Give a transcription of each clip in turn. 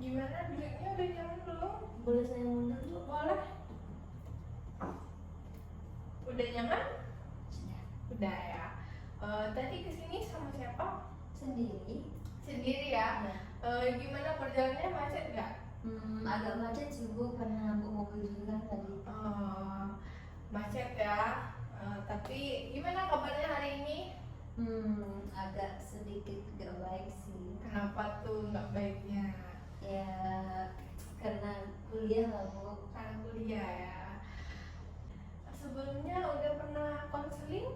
Gimana, duitnya udah nyaman belum? Boleh saya mundur Bu? Boleh. Udah nyaman? Sudah. Udah ya. Tadi kesini sama siapa? Sendiri? Sendiri ya? Ya. Gimana perjalanannya, macet nggak? Agak macet sih Bu, karena nabrak mobil juga kan tadi. Macet ya. Tapi gimana kabarnya hari ini? Agak sedikit gak baik sih. Kenapa tuh nggak baiknya? Ya karena kuliah lah Bu. Karena kuliah ya. Sebelumnya udah pernah konseling?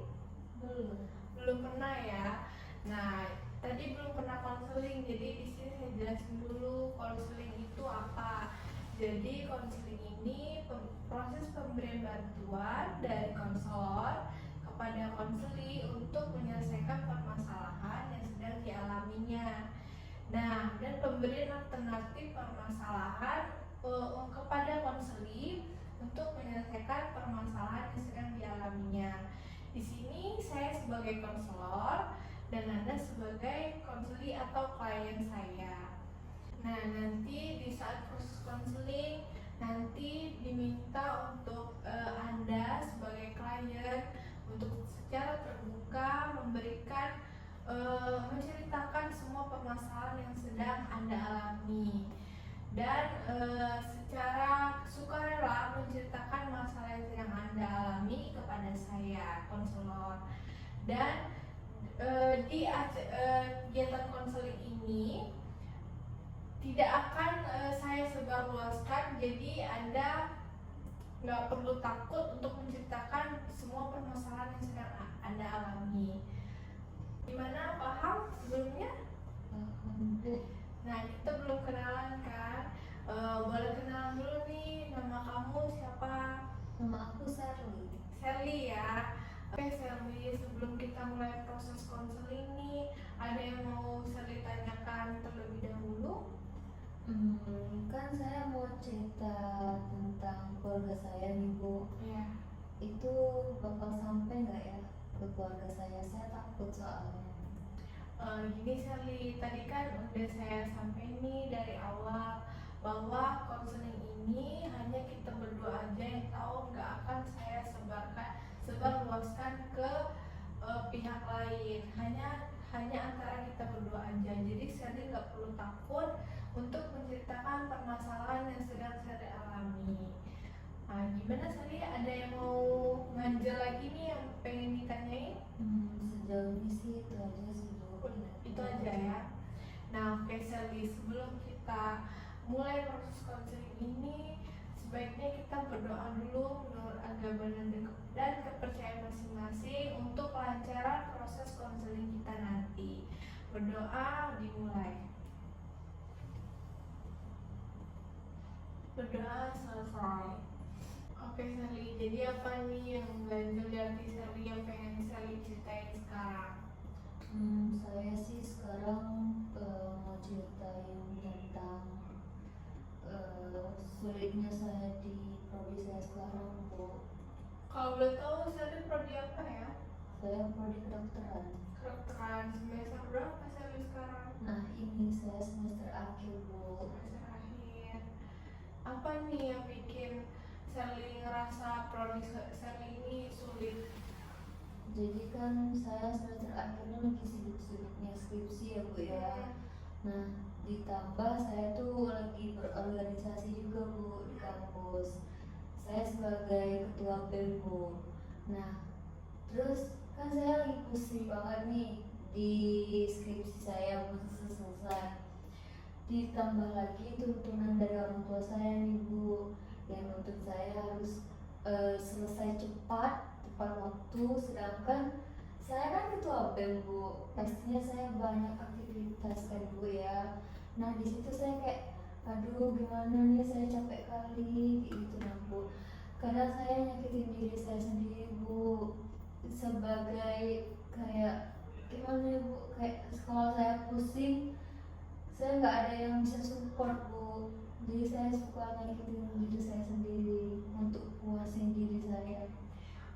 Belum pernah ya. Nah, tadi belum pernah konseling, jadi di sini saya jelasin dulu konseling itu apa. Jadi konseling ini proses pemberian bantuan dari konselor kepada konseli untuk menyelesaikan permasalahan yang sedang dialaminya. Nah, dan pemberian alternatif permasalahan kepada konseli untuk menyelesaikan permasalahan yang sedang dialaminya. Di sini saya sebagai konselor dan Anda sebagai konseli atau klien saya. Nah, nanti di saat proses konseling nanti diminta untuk Anda sebagai klien untuk secara terbuka memberikan menceritakan semua permasalahan yang sedang Anda alami dan secara sukarela menceritakan masalah yang sedang Anda alami kepada saya, konselor. Dan di kegiatan konseling ini tidak akan saya sebarluaskan, jadi Anda nggak perlu takut untuk menceritakan semua permasalahan yang sedang Anda alami. Gimana, paham sebelumnya? Nah, kita belum kenalan kan? Boleh kenalan dulu nih, nama kamu siapa? Nama aku Sherly. Sherly ya. Oke Sherly, sebelum kita mulai proses konseling nih, ada yang mau Sherly tanyakan terlebih dahulu? Kan saya mau cerita tentang keluarga saya nih Bu. Iya. Itu bakal sampai nggak ya ke keluarga saya? Saya takut soalnya. Gini Sherly, tadi kan udah saya sampaikan nih dari awal bahwa konseling ini hanya kita berdua aja yang tahu, nggak akan saya sebarluaskan ke pihak lain, hanya antara kita berdua aja. Jadi Sherly nggak perlu takut untuk menceritakan permasalahan yang sedang Sherly alami. Gimana Sherly, ada yang mau ngajar lagi nih yang pengen ditanyain? Sejauh ini sih itu aja sih Bu. Itu aja ya. Nah, oke Sherly, sebelum kita mulai proses konseling ini, sebaiknya kita berdoa dulu menurut agama dan kepercayaan masing-masing untuk kelancaran proses konseling kita nanti. Berdoa dimulai. Berdoa selesai. Oke Sherly, jadi apa nih yang ganjil di hati Sherly yang pengen Sherly ceritain sekarang? Saya sih sekarang mau ceritain tentang sulitnya saya di prodi saya sekarang Bu. Kalau boleh tahu Sherly prodi apa ya? Saya prodi kedokteran. Kedokteran, semester berapa Sherly sekarang? Nah ini saya semester akhir Bu. Semester akhir. Apa nih yang bikin Sherly ngerasa prodi Sherly ini sulit? Jadi kan saya semester akhirnya lagi sibuk-sibuknya skripsi ya Bu ya. Nah ditambah saya tuh lagi berorganisasi juga Bu di kampus. Saya sebagai ketua BEM Bu. Nah terus kan saya lagi pusing banget nih di skripsi saya belum selesai. Ditambah lagi tuntunan dari orang tua saya nih Bu, yang nuntut saya harus selesai cepat tepat waktu, sedangkan saya kan ketua BEM Bu, pastinya saya banyak aktivitas kan Bu ya. Nah di situ saya kayak aduh gimana nih, saya capek kali gitu nah Bu, karena saya nyakitin diri saya sendiri Bu, sebagai kayak gimana ya Bu, kayak kalau saya pusing saya nggak ada yang bisa support Bu, jadi saya suka nyakitin diri saya sendiri untuk puasin diri saya.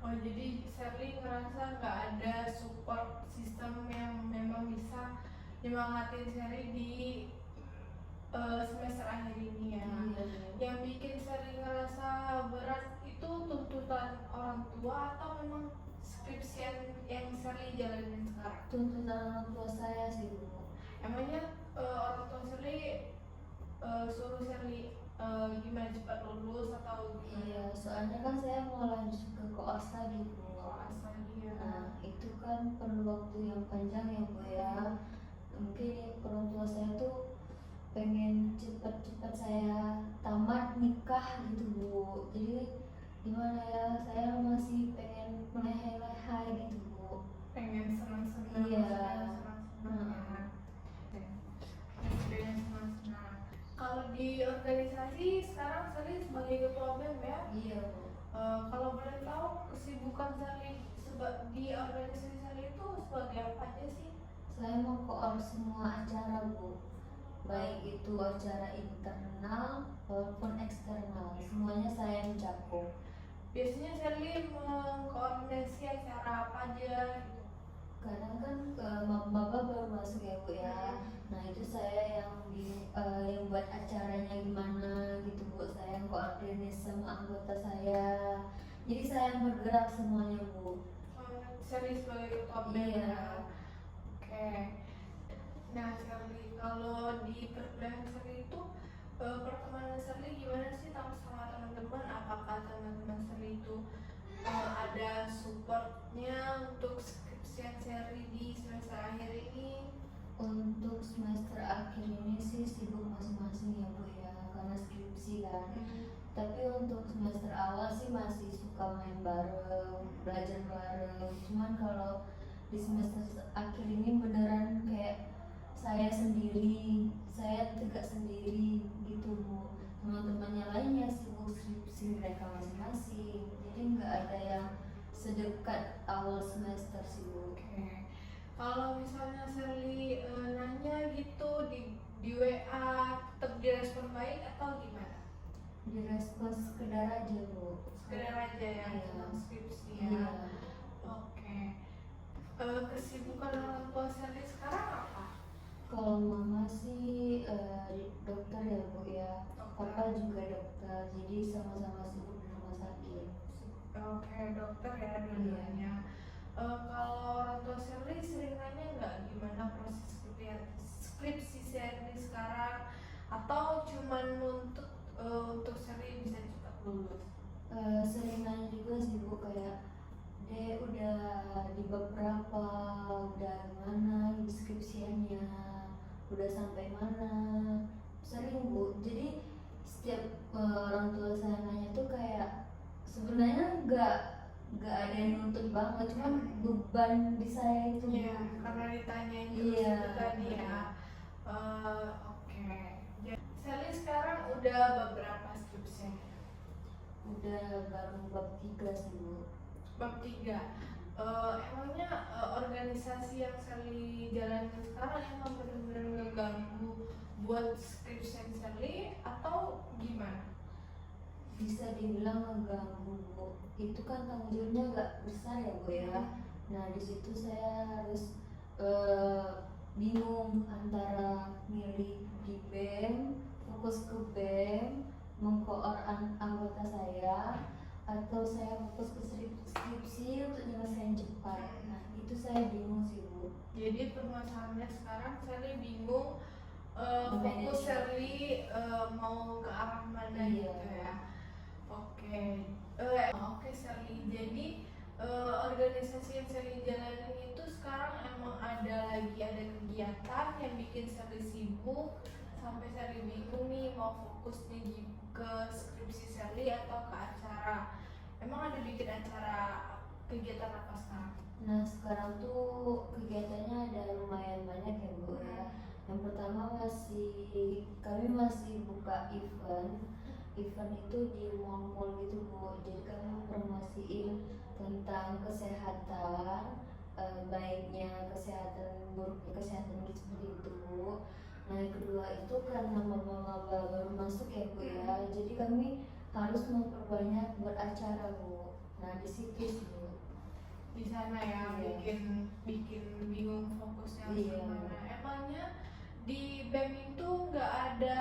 Oh, jadi Sherly ngerasa nggak ada support sistem yang memang bisa nyemangatin Sherly di semester tua atau memang skripsian yang Sally jalanin sekarang? Tuntutan orang tua saya sih Bu. Emangnya orang tua Sally suruh Sally gimana cepat lulus atau gimana? Iya, soalnya kan saya mau lanjut ke koas lagi Bu. Asal dia. Nah, itu kan perlu waktu yang panjang ya Bu ya. Mungkin orang tua saya tuh pengen cepat-cepat saya tamat nikah gitu Bu. Jadi gimana ya, saya masih pengen melehai-lehai gitu Bu. Pengen senang-senang. Iya. Senang-senang ya. Pengen senang-senang. Kalau di organisasi sekarang Sally sebagai ketua BEM ya. Iya Bu. Kalau boleh tahu kesibukan Sally di organisasi Sally itu sebagai apa aja sih? Saya mau koor semua acara Bu, baik itu acara internal maupun eksternal, semuanya saya mencakup. Biasanya Sally mengkoordinasi acara apa aja gitu? Kadang kan maba baru masuk ya Bu ya, nah itu saya yang buat acaranya gimana gitu Bu, saya yang koordinasi sama anggota saya, jadi saya yang bergerak semuanya Bu. Sally sebagai ketua BEM Iya. ya. Oke. Nah Sally, kalau di perkuliahan Sally itu pertemanan Sally gimana sih sama teman-teman? Apakah teman-teman Sally itu ada supportnya untuk skripsian Sally di semester akhir ini? Untuk semester akhir ini sih sibuk masing-masing ya Bu ya, karena skripsi kan. Tapi untuk semester awal sih masih suka main bareng, belajar bareng. Cuman kalau di semester akhir ini beneran kayak saya sendiri, saya tegak sendiri gitu Bu. Teman-temannya lainnya sibuk skripsi mereka masing-masing. Jadi nggak ada yang sedekat awal semester sih Bu. Oke. Kalau misalnya Sally nanya gitu di WA tetap direspon baik atau gimana? Direspon sekedar aja Bu. Sekedar aja ya Iya. tentang skripsi ya. Iya. Oke. Kesibukan orang tua Sally sekarang apa? Kalau mama sih dokter ya Bu ya. Papa juga dokter, jadi sama-sama sibuk di rumah sakit. Oke, dokter ya dua-duanya. Kalau orang tua Sally sering nanya nggak gimana proses skripsi Sally sekarang atau cuman nuntut untuk Sally bisa cepat lulus? Sering nanya juga sih Bu, kayak Dek udah di bab berapa, udah gimana deskripsiannya, udah sampai mana. Sering Bu, jadi setiap orang tua saya nanya tuh kayak sebenarnya nggak ada yang nuntut banget, cuman beban di saya itu. Iya, karena ditanyain terus Iya. itu tadi ya. Oke. Jadi, Sally sekarang udah beberapa skripsinya? Udah baru bab 3 sih Bu. Bab 3. Emangnya organisasi yang Sally jalanin sekarang emang benar-benar ngeganggu buat skripsian Sally atau gimana? Bisa dibilang mengganggu Bu. Itu kan tanggung jawabnya nggak besar ya Bu ya. Nah di situ saya harus bingung antara milih di BEM, fokus ke BEM, mengkoor anggota saya, atau saya fokus ke skripsi untuk nyelesain cepat. Nah itu saya bingung sih Bu. Jadi permasalahannya sekarang Sally bingung fokus Manage. Sally mau ke arah mana Iya. gitu ya. Oke. Oke Sally. Jadi organisasi yang Sally jalanin itu sekarang emang ada kegiatan yang bikin Sally sibuk sampai Sally bingung nih mau fokus nih ke skripsi Sally atau ke acara. Emang ada bikin acara kegiatan apa sekarang? Nah sekarang tuh kegiatannya ada lumayan banyak ya Bu ya. Yang pertama kami masih buka event itu di mall-mall gitu Bu. Jadi kami promosiin tentang kesehatan, baiknya kesehatan, buruknya kesehatan gitu seperti itu Bu. Nah yang kedua itu karena maba baru masuk ya Bu ya. Jadi kami harus memperbanyak beracara Bu. Nah di situ sih Bu. Di sana ya. Iya. bikin bingung fokusnya harus Iya. kemana. Emangnya di BEM itu nggak ada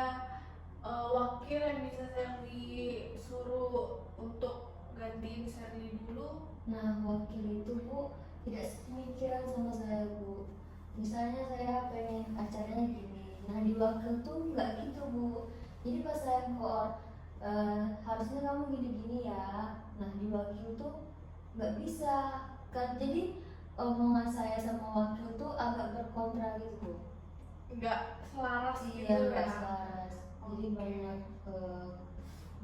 wakil yang bisa Sally suruh untuk ganti gantiin Sherly dulu? Nah, wakil itu Bu tidak sepemikiran sama saya Bu. Misalnya saya pengen acaranya gini, nah di wakil tuh nggak gitu Bu. Jadi pas saya harusnya kamu gini-gini ya. Nah di wakil tuh nggak bisa kan. Jadi omongan saya sama wakil tuh agak berkontra gitu Bu. Nggak selaras Iya, gitu nggak ya? selaras. Jadi Oke. banyak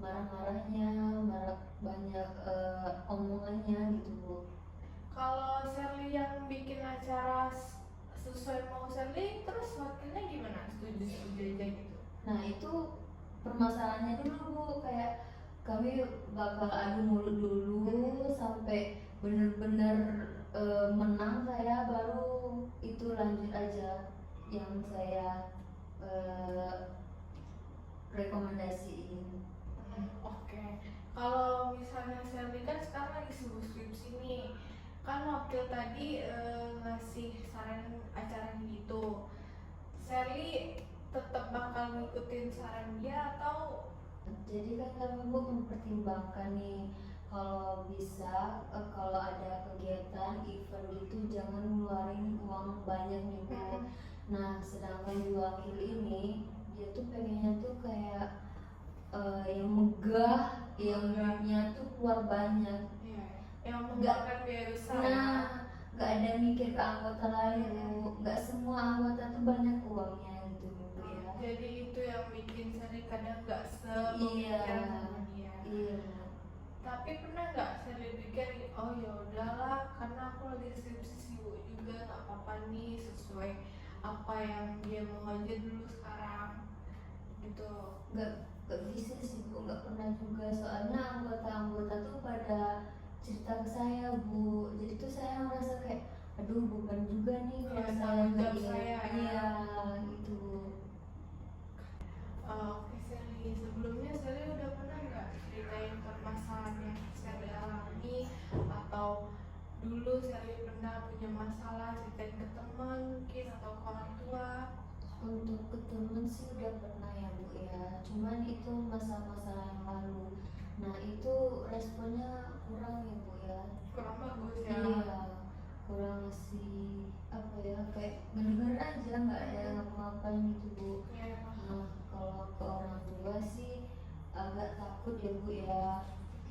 marah-marahnya, banyak omongannya gitu Bu. Kalau Sherly yang bikin acara sesuai mau Sherly, terus wakilnya gimana? Setuju-setuju aja gitu? Nah itu permasalahannya dulu Bu, kayak kami bakal adu mulut dulu sampai bener-bener menang saya, baru itu lanjut aja yang saya rekomendasiin. Oke. Kalau misalnya Sherly kan sekarang lagi sibuk skripsi nih, kan wakil tadi ngasih saran acara gitu. Sherly tetap bakal ngikutin saran dia atau Jadi kan kami Bu mempertimbangkan nih, kalau bisa kalau ada kegiatan event gitu jangan ngeluarin uang banyak nih Bu. Nah sedangkan di wakil ini dia tuh pengennya tuh kayak yang megah, yang duitnya tuh keluar banyak. ya, yang menggunakan biaya besar ya? Nah nggak ada mikir ke anggota lain Bu, nggak semua anggota tuh banyak uangnya gitu Bu ya. Jadi itu yang bikin Sherly kadang nggak Iya, sepemikiran sama dia. iya. Tapi pernah nggak Sherly pikir, oh ya udahlah, karena aku lagi skripsi sibuk juga, nggak apa-apa nih, sesuai apa yang dia mau aja dulu sekarang, gitu. Nggak bisa sih Bu, nggak pernah juga, soalnya anggota-anggota tuh pada cerita ke saya Bu, jadi tuh saya merasa kayak aduh beban juga nih kalau Iya, saya tanggung nggak jawab saya ya. iya gitu. Oke Sherly, sebelumnya Sherly udah pernah nggak ceritain permasalahan yang Sherly alami, atau dulu Sherly pernah punya masalah ceritain ke teman mungkin atau ke orang tua? Untuk ke temen sih udah pernah ya Bu ya, cuman itu masa-masa yang lalu. Nah itu responnya kurang ya Bu ya. Kurang bagus ya. Iya, kurang sih, apa ya, kayak bener-bener aja nggak ada yang ngapa-ngapain gitu Bu. Iya. Nah kalau ke orang tua sih agak takut ya Bu ya.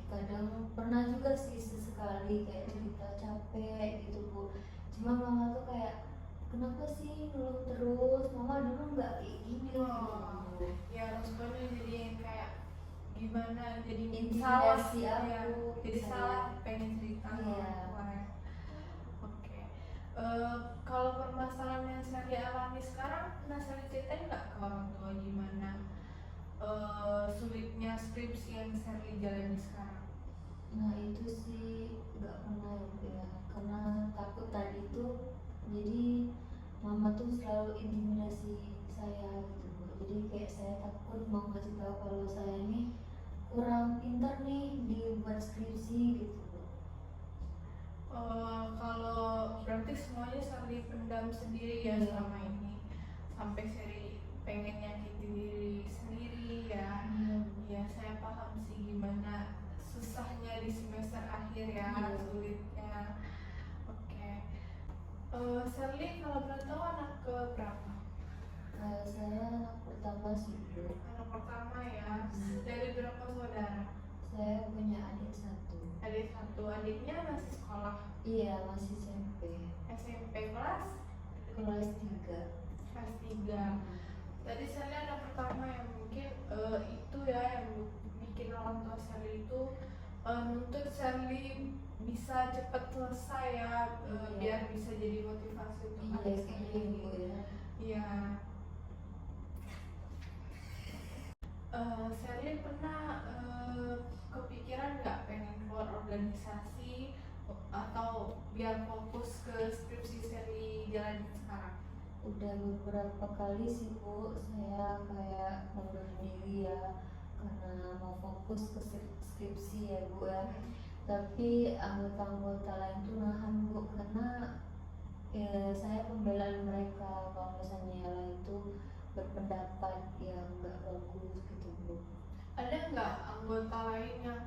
Kadang pernah juga sih sesekali kayak cerita capek gitu Bu, cuma mama tuh kayak kenapa sih ngeluh terus, mama dulu nggak kayak gini Oh, gitu. ya responnya jadi yang kayak gimana, jadi salah Intimidasi ya, aku, jadi saya. salah pengen cerita ke Iya. orang tua ya. Oke. Kalau permasalahan yang Sherly alami sekarang, pernah Sherly ceritain nggak ke orang tua gimana sulitnya skripsi yang Sherly jalani sekarang? Nah itu sih nggak pernah ya Bu ya, karena takut tadi tuh, jadi mama tuh selalu intimidasi saya gitu Bu. Jadi kayak saya takut mau ngasih tahu kalau saya ini kurang pintar nih di buat skripsi gitu Bu. Kalau berarti semuanya Sherly pendam sendiri ya Iya. selama ini, sampai Sherly pengen nyakitin diri sendiri ya. Iya Bu. Ya saya paham sih gimana susahnya di semester akhir ya, Iya. sulitnya. Oke. Sherly kalau boleh tahu anak ke berapa? Saya anak pertama sih Bu. Anak pertama ya. Dari berapa saudara? Saya punya adik satu. Adik satu. Adiknya masih sekolah Iya masih SMP, SMP kelas kelas 3. kelas 3. Tadi saya lihat anak pertama yang mungkin itu ya yang bikin orang tua Sherly itu nuntut Sherly bisa cepat selesai ya, Iya. biar bisa jadi motivasi untuk Iya adik kayak sendiri. Bu ya. Iya. Sherly pernah kepikiran nggak pengen keluar organisasi atau biar fokus ke skripsi Sherly jalan sekarang? Udah beberapa kali sih Bu, saya kayak mundur diri ya, karena mau fokus ke skripsi ya Bu ya. Tapi anggota-anggota lain tuh nahan Bu, karena saya pembelaan mereka kalau misalnya yang lain tuh berpendapat yang nggak bagus gitu Bu. Ada nggak anggota lain yang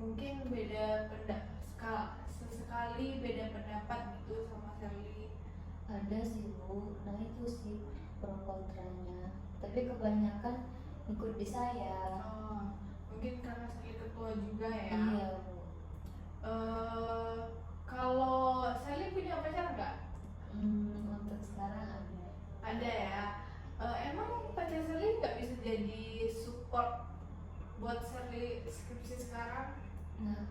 mungkin beda sesekali beda pendapat gitu sama Sally. Ada sih Bu, nah itu sih pro kontranya. Tapi kebanyakan ikut di saya. Oh, mungkin karena Sally ketua juga ya. Iya Bu. Kalau Sally punya pacar nggak? Untuk sekarang ada. Ada ya. Emang pacar Sally nggak bisa jadi support buat Sally skripsi sekarang? Nah,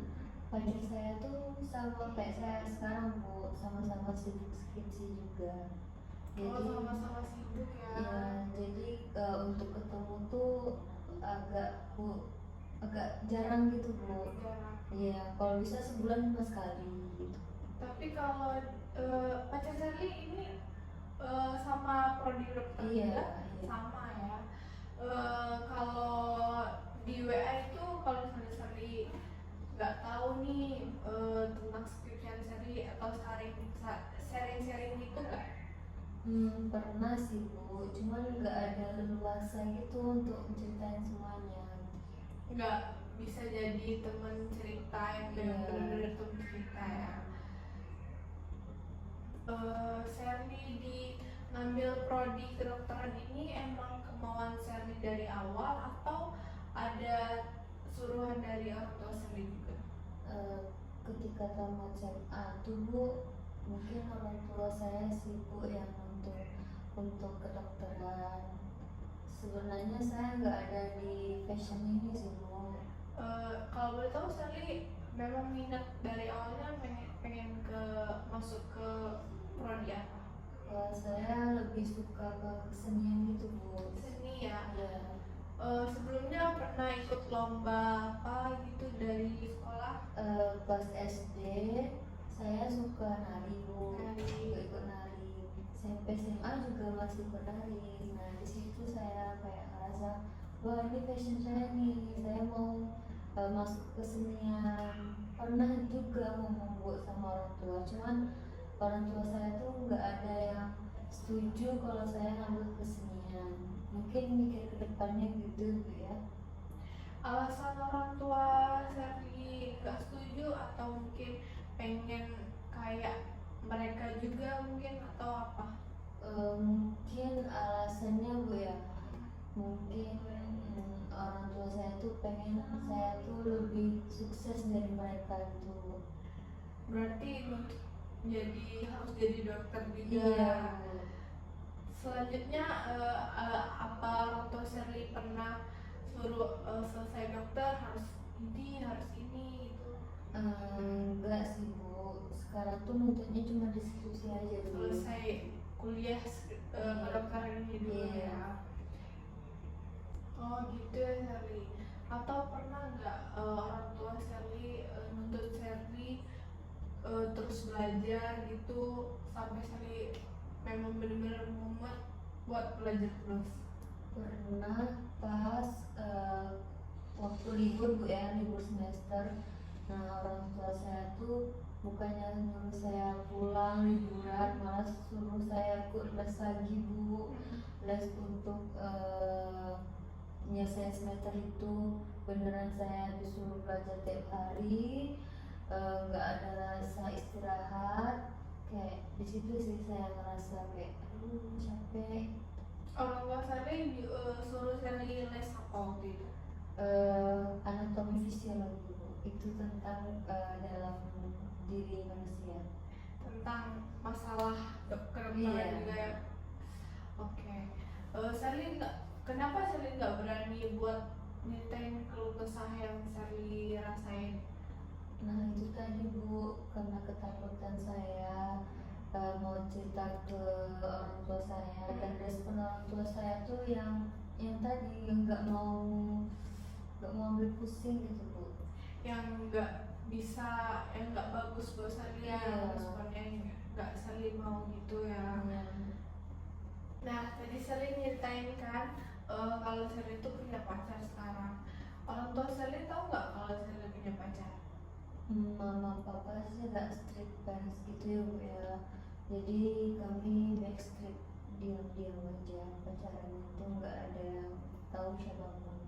pacar saya tuh sama kayak saya sekarang Bu, sama-sama sibuk skripsi juga. Oh, Jadi sama-sama sibuk ya. ya, jadi untuk ketemu tuh agak jarang gitu Bu. Jarang. Iya, kalau bisa sebulan 5 kali gitu. Tapi kalau pacar Sally ini sama prodi dokter Iya, juga iya. sama ya. Kalau di WA itu kalau misalnya Sally nggak tahu nih tentang skripsian Sally atau sharing gitu nggak? Pernah sih Bu, cuman nggak ada leluasa gitu untuk menceritain semuanya. Nggak bisa jadi teman cerita yang Iya. benar-benar teman cerita ya. Sally di ngambil prodi kedokteran ini emang kemauan Sally dari awal atau ada suruhan dari orang tua Sally juga? Ketika tamat SMA tuh Bu, mungkin orang tua saya sih Bu yang untuk kedokteran. Sebenarnya saya nggak ada di fashion ini sih Bu. Kalau boleh tahu Sally memang minat dari awalnya pengen masuk ke prodi apa? Saya lebih suka ke kesenian gitu Bu. Seni ya. Ya, Sebelumnya pernah ikut lomba apa gitu dari sekolah? pas SD saya suka nari Bu, Nari. ikut nari. SMP SMA juga masih ikut nari. Nah di situ saya kayak ngerasa, wah ini passion saya nih, saya mau masuk ke kesenian. Pernah juga ngomong Bu sama orang tua, cuman orang tua saya tuh nggak ada yang setuju kalau saya ngambil kesenian. Mungkin mikir ke depannya gitu Bu ya. Alasan orang tua Sally nggak setuju atau mungkin pengen kayak mereka juga mungkin atau apa? Mungkin alasannya Bu ya, mungkin orang tua saya tuh pengen saya tuh lebih sukses dari mereka tuh. Berarti untuk harus jadi dokter juga. Iya. Selanjutnya apa orang tua Sally pernah suruh selesai dokter harus ini gitu? Enggak sih Bu, sekarang tuh nuntutnya cuma diskusi aja dulu. Selesai kuliah kedokteran ini dulu Iya. ya. Oh gitu ya Sally. Atau pernah nggak orang tua Sally nuntut Sally terus belajar gitu sampai Sally memang benar-benar mumet buat belajar terus? Pernah pas waktu libur Bu ya, libur semester. Nah orang tua saya tuh bukannya nyuruh saya pulang liburan, malah suruh saya ikut les lagi Bu. Les untuk nyelesain semester itu. Beneran saya disuruh belajar tiap hari, nggak ada rasa istirahat. Kayak di situ sih saya ngerasa kayak aduh capek. Orang tua Sally suruh Sally les apa waktu itu? Anatomi fisiologi Bu. Itu tentang dalam diri manusia. Tentang masalah kedokteran Iya. juga ya. Oke. Kenapa Sally nggak berani buat nyeritain keluh kesah yang Sally rasain? Nah itu tadi Bu, karena ketakutan saya mau cerita ke orang tua saya, dan respon orang tua saya tuh yang tadi yang nggak mau ambil pusing gitu Bu. Yang nggak bagus buat Sally ya, Iya. responnya nggak Sally mau gitu ya. Nah tadi Sally nyeritain kan kalau Sally itu punya pacar sekarang. Orang tua Sally tahu nggak kalau Sally punya pacar? Mama papa sih nggak strict parents gitu ya Bu ya, jadi kami backstreet, diam-diam aja pacaran itu, nggak ada yang tahu siapapun.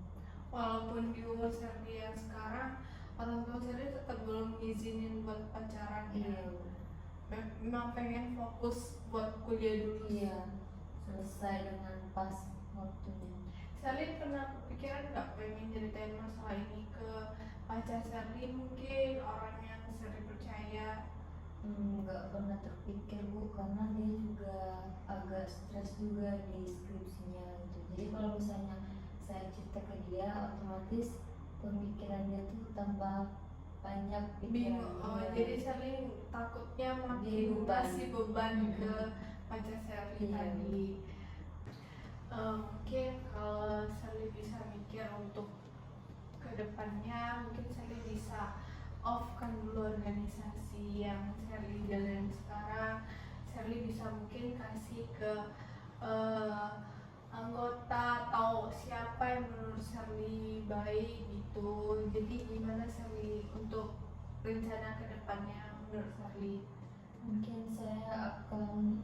walaupun di umur Sherly yang sekarang orang tua Sherly tetap belum ngizinin buat pacaran ya. Iya. Memang pengen fokus buat kuliah dulu. Iya, selesai dengan pas waktunya. Sherly pernah kepikiran nggak pengen ceritain masalah ini ke pacar Sherly, mungkin orang yang Sherly percaya? Nggak pernah terpikir Bu, karena dia juga agak stres juga di skripsinya gitu. Jadi kalau misalnya saya cerita ke dia, otomatis pemikiran dia tuh tambah banyak pikiran Bingung. Oh, dia. jadi Sherly takutnya Jadi makin beban. kasih beban ke Mm-mm. pacar Sherly Iya. tadi. Mungkin kalau Sherly bisa mikir untuk kedepannya, mungkin Sherly bisa off kan dulu organisasi yang Sherly jalanin sekarang. Sherly bisa mungkin kasih ke eh, anggota atau siapa yang menurut Sherly baik gitu. Jadi gimana Sherly untuk rencana kedepannya menurut Sherly? Mungkin saya akan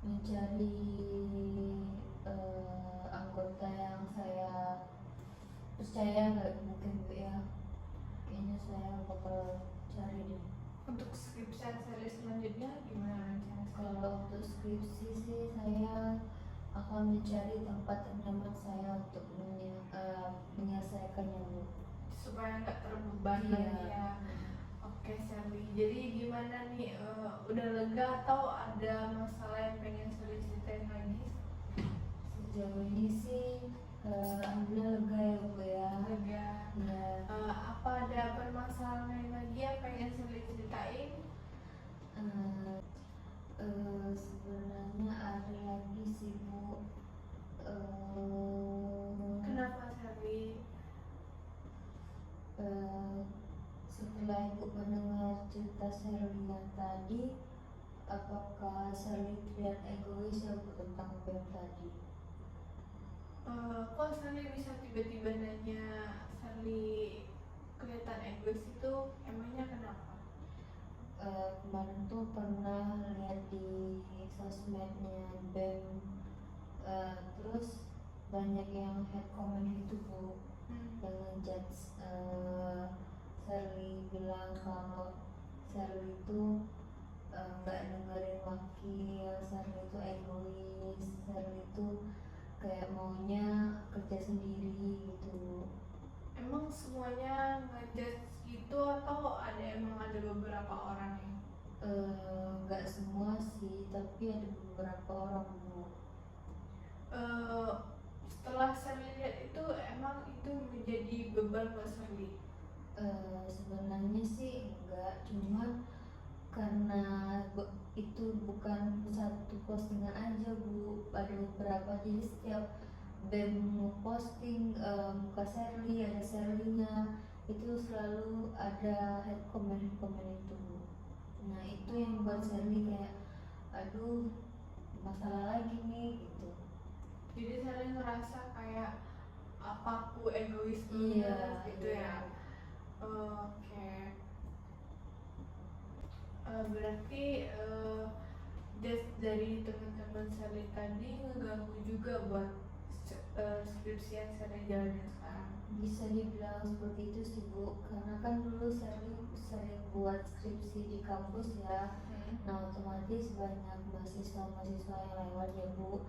mencari anggota yang saya percaya, nggak mungkin Bu ya. Kayaknya saya bakal cari deh. Untuk skripsian Sherly selanjutnya gimana rencana Sherly? Kalau untuk skripsi sih saya akan mencari tempat yang nyaman saya untuk menyelesaikannya Bu. Supaya nggak terbebani Iya. lagi ya. Oke Sherly, jadi gimana nih, udah lega atau ada masalah yang pengen Sherly ceritain lagi? Sejauh ini sih alhamdulillah lega ya Bu ya. Lega. Iya. Apa ada permasalahan lain lagi yang pengen Sherly ceritain? Sebenarnya ada lagi sih Bu. Kenapa Sherly? Setelah Ibu mendengar cerita Sherly yang tadi, apakah Sherly terlihat egois ya Bu tentang BEM tadi? Kok Sherly bisa tiba-tiba nanya Sherly kelihatan egois itu, emangnya kenapa? Kemarin tuh pernah lihat di sosmednya BEM, terus banyak yang head comment gitu Bu, yang ngejudge Sherly, bilang kalau Sherly itu nggak dengerin wakil, Sherly itu egois, Sherly itu kayak maunya kerja sendiri gitu. Emang semuanya ngejudge gitu atau emang ada beberapa orang yang? Nggak semua sih, tapi ada beberapa orang Bu. Setelah Sherly lihat itu, emang itu menjadi beban buat Sherly? Sebenarnya sih enggak, cuma karena itu bukan satu postingan aja Bu, ada beberapa, jadi setiap BEM posting muka Sherly, ada Sherly-nya, itu selalu ada head comment itu Bu. Nah itu yang buat Sherly kayak aduh masalah lagi nih gitu. Jadi Sherly ngerasa kayak apa aku egois Iya, banget gitu iya. ya. Oke. Berarti dari teman-teman Sherly tadi ngeganggu juga buat skripsi yang Sherly jalanin sekarang. Bisa dibilang seperti itu sih Bu, karena kan dulu Sherly sering buat skripsi di kampus ya. Nah otomatis banyak mahasiswa yang lewat ya Bu.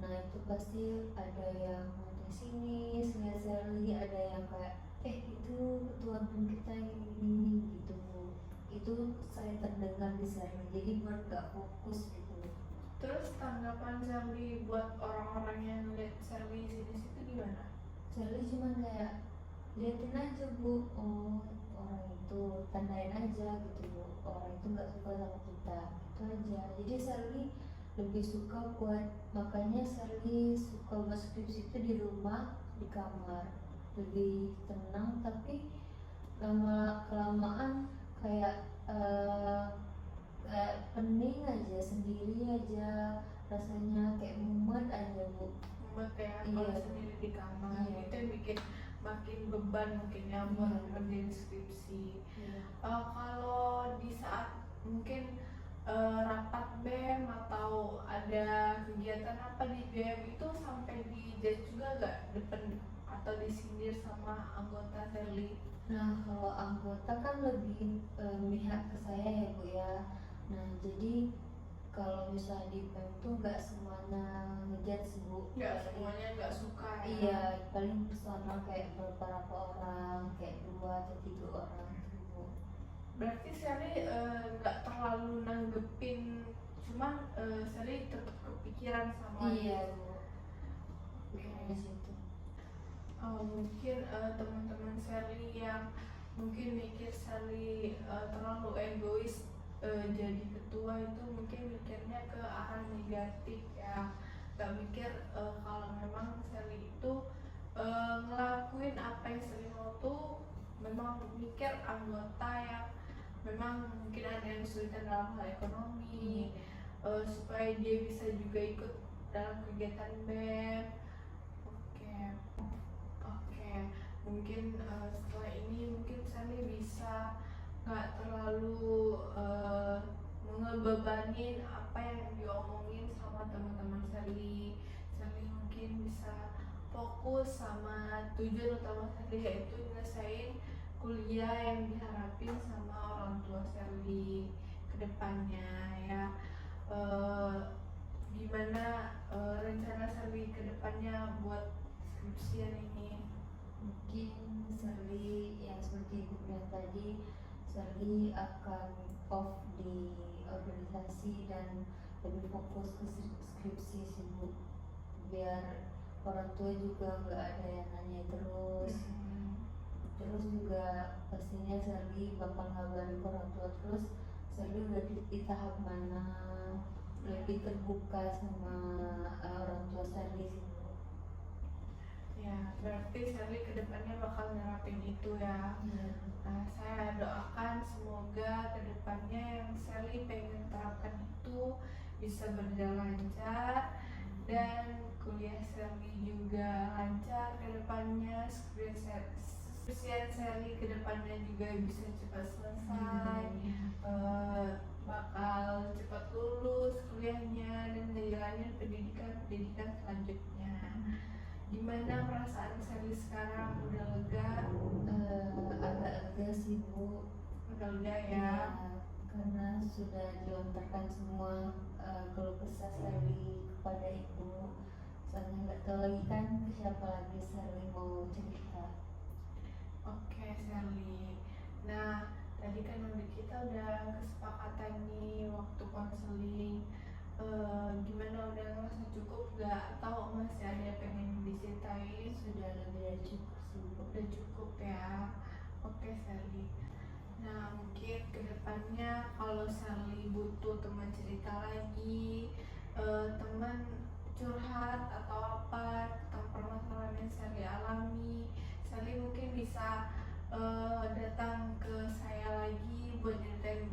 Nah itu pasti ada yang ngomong sini, lihat Sherly, ada yang kayak itu ketua BEM kita ini gitu Bu. Itu saya terdengar di Sherly, jadi buat gak fokus gitu. Terus tanggapan Sherly buat orang-orang yang lihat Sherly sini-situ gimana? Sherly cuma kayak liatin aja Bu, oh orang itu tandain aja gitu Bu, orang itu nggak suka sama kita, itu aja. Jadi Sherly lebih suka buat, makanya Sherly suka buat skripsi itu di rumah, di kamar, lebih tenang. Tapi lama kelamaan kayak kayak pening aja, sendiri aja, rasanya kayak mumet aja Bu. Buat kayak Iya. kalau sendiri di kamar, Iya. itu yang bikin makin beban mungkin ya buat Iya. ngerjain skripsi. Iya. Kalau di saat mungkin rapat BEM atau ada kegiatan apa di BEM itu sampai di judge juga gak depan atau disindir sama anggota Sally? Nah, kalau anggota kan lebih memihak ke saya ya Bu ya. Nah, jadi kalau misalnya di PEM tuh nggak semuanya ngejudge sih Bu. Nggak Paling- semuanya nggak suka ya? Iya, paling personal kayak beberapa orang, kayak 2 atau 3 orang gitu Bu. Berarti Sally nggak terlalu nanggepin, cuman Sally tetap kepikiran sama Iya itu. Bu, Oke. di situ. Mungkin teman-teman Sally yang mungkin mikir Sally terlalu egois jadi ketua itu mungkin mikirnya ke arah negatif ya, gak mikir kalau memang Sally itu ngelakuin apa yang Sally mau tuh memang mikir anggota yang memang mungkin ada yang kesulitan dalam hal ekonomi, supaya dia bisa juga ikut dalam kegiatan BEM. Oke, mungkin setelah ini mungkin Sally bisa nggak terlalu ngebebanin apa yang diomongin sama teman-teman Sally. Sally mungkin bisa fokus sama tujuan utama Sally, yaitu nyelesain kuliah yang diharapin sama orang tua Sally ke depannya ya. Gimana rencana Sally ke depannya buat skripsian ini? Mungkin Sally yang seperti Ibu bilang tadi, Sally akan off di organisasi dan lebih fokus ke skripsi sih Bu, biar orang tua juga nggak ada yang nanya terus. Terus juga pastinya Sally bakal ngabarin ke orang tua terus Sally udah di tahap mana, lebih terbuka sama orang tua Sally sih Bu. Ya, berarti Sally kedepannya bakal nerapin itu ya. Iya. Nah, saya doakan semoga kedepannya yang Sally pengen terapkan itu bisa berjalan lancar, dan kuliah Sally juga lancar kedepannya, skripsian Sally kedepannya juga bisa cepat selesai, bakal cepat lulus kuliahnya dan ngejalanin pendidikan selanjutnya. Gimana perasaan Sally sekarang? Udah lega? Agak lega sih Bu. Udah lega ya? Ya, karena sudah dilontarkan semua keluh kesah Sally kepada Ibu. Soalnya nggak tahu lagi kan ke siapa lagi Sally mau cerita. Oke Sally. Nah, tadi kan kita udah kesepakatan nih waktu konseling. Gimana, udah ngerasa cukup gak? Atau masih ada yang pengen diceritain? Sudah lebih dari cukup sih Bu. Udah cukup ya. Oke Sally. Nah, mungkin kedepannya kalau Sally butuh teman cerita lagi, teman curhat atau apa tentang permasalahan yang Sally alami, Sally mungkin bisa datang ke saya lagi buat ceritain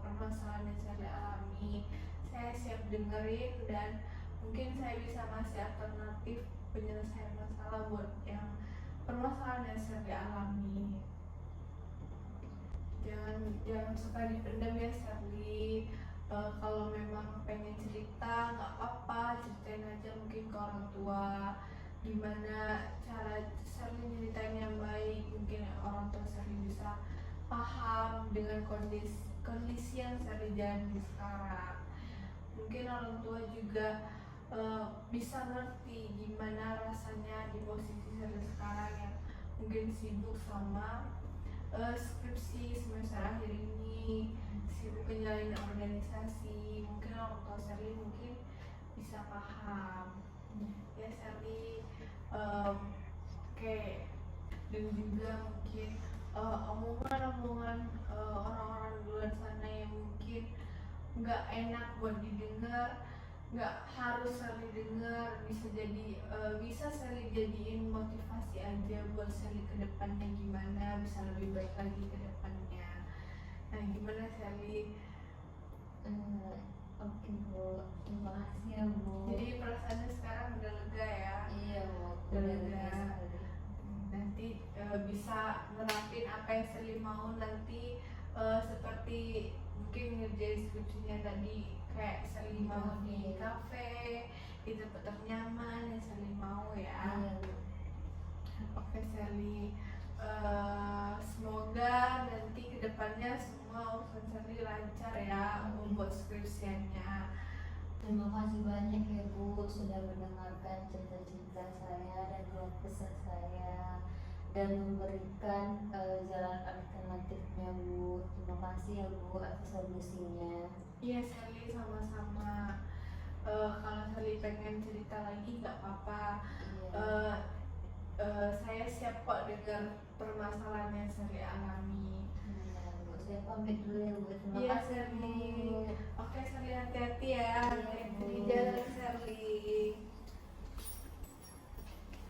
permasalahan yang Sally alami. Saya siap dengerin dan mungkin saya bisa ngasih alternatif penyelesaian masalah buat yang permasalahan yang Sally alami. Jangan suka dipendam ya Sally. Kalau memang pengen cerita nggak apa-apa, ceritain aja mungkin ke orang tua. Gimana cara Sally ceritain yang baik, mungkin orang tua Sally bisa paham dengan kondisi yang Sally jalani sekarang. Mungkin orang tua juga bisa ngerti gimana rasanya di posisi Sally sekarang yang mungkin sibuk sama skripsi semester akhir ini, sibuk menjalani organisasi. Mungkin orang tua Sally mungkin bisa paham ya Sally. Oke. Dan juga mungkin omongan-omongan orang-orang di luar sana yang mungkin nggak enak buat didengar, nggak harus Sally dengar, bisa Sally jadiin motivasi aja buat Sally ke depannya, gimana bisa lebih baik lagi ke depannya. Nah, gimana Sally? Oke Bu, terima kasih ya Bu. Jadi perasaannya sekarang udah lega ya? Iya Bu, Udah udah lega. lega sekali. Nanti bisa nerapin apa yang Sally mau nanti, seperti mungkin ngerjain skripsinya tadi kayak Sally mau di kafe, di tempat ternyaman yang Sally mau ya. Iya Bu. lancar ya membuat skripsiannya. Terima kasih banyak ya Bu sudah mendengarkan cerita-cerita saya dan keluh kesah saya dan memberikan jalan alternatifnya Bu. Terima kasih ya Bu atas solusinya. Iya Sally, sama-sama. Kalau Sally pengen cerita lagi nggak apa-apa. Iya. Saya siap kok dengar permasalahan yang Sally alami. Iya, Bu. Saya pamit dulu ya Bu. Terima Iya kasih Sally. Bu. Oke Sally, hati-hati ya. Iya, Hati-hati di Bu. jalan Sally.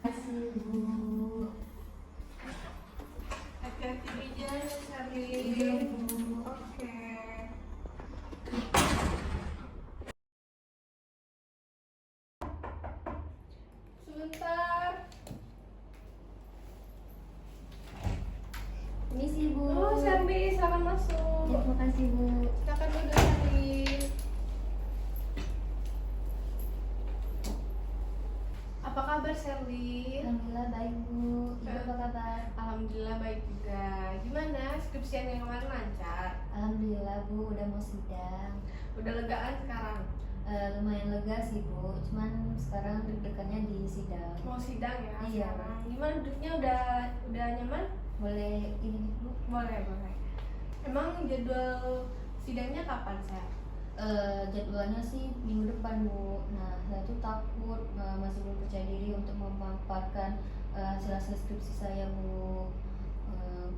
Terima kasih Bu. Hati-hati di jalan Sally. Iya Bu. Oke. Sebentar. Ini sih Bu. Oh Sally, silakan masuk. Ya, terima kasih Bu. Silakan duduk Sally. Apa kabar Sally? Alhamdulillah baik Bu. Ibu apa kabar? Alhamdulillah baik juga. Gimana skripsian yang kemarin lancar? Alhamdulillah Bu, udah mau sidang. Udah legaan sekarang? Lumayan lega sih Bu, cuman sekarang deg-degannya di sidang. Mau sidang ya Iya. sekarang? Gimana duduknya, udah nyaman? Boleh ini Bu? Boleh. Emang jadwal sidangnya kapan saya? Jadwalnya sih minggu depan Bu. Nah, saya tuh takut masih belum percaya diri untuk memaparkan hasil skripsi saya Bu.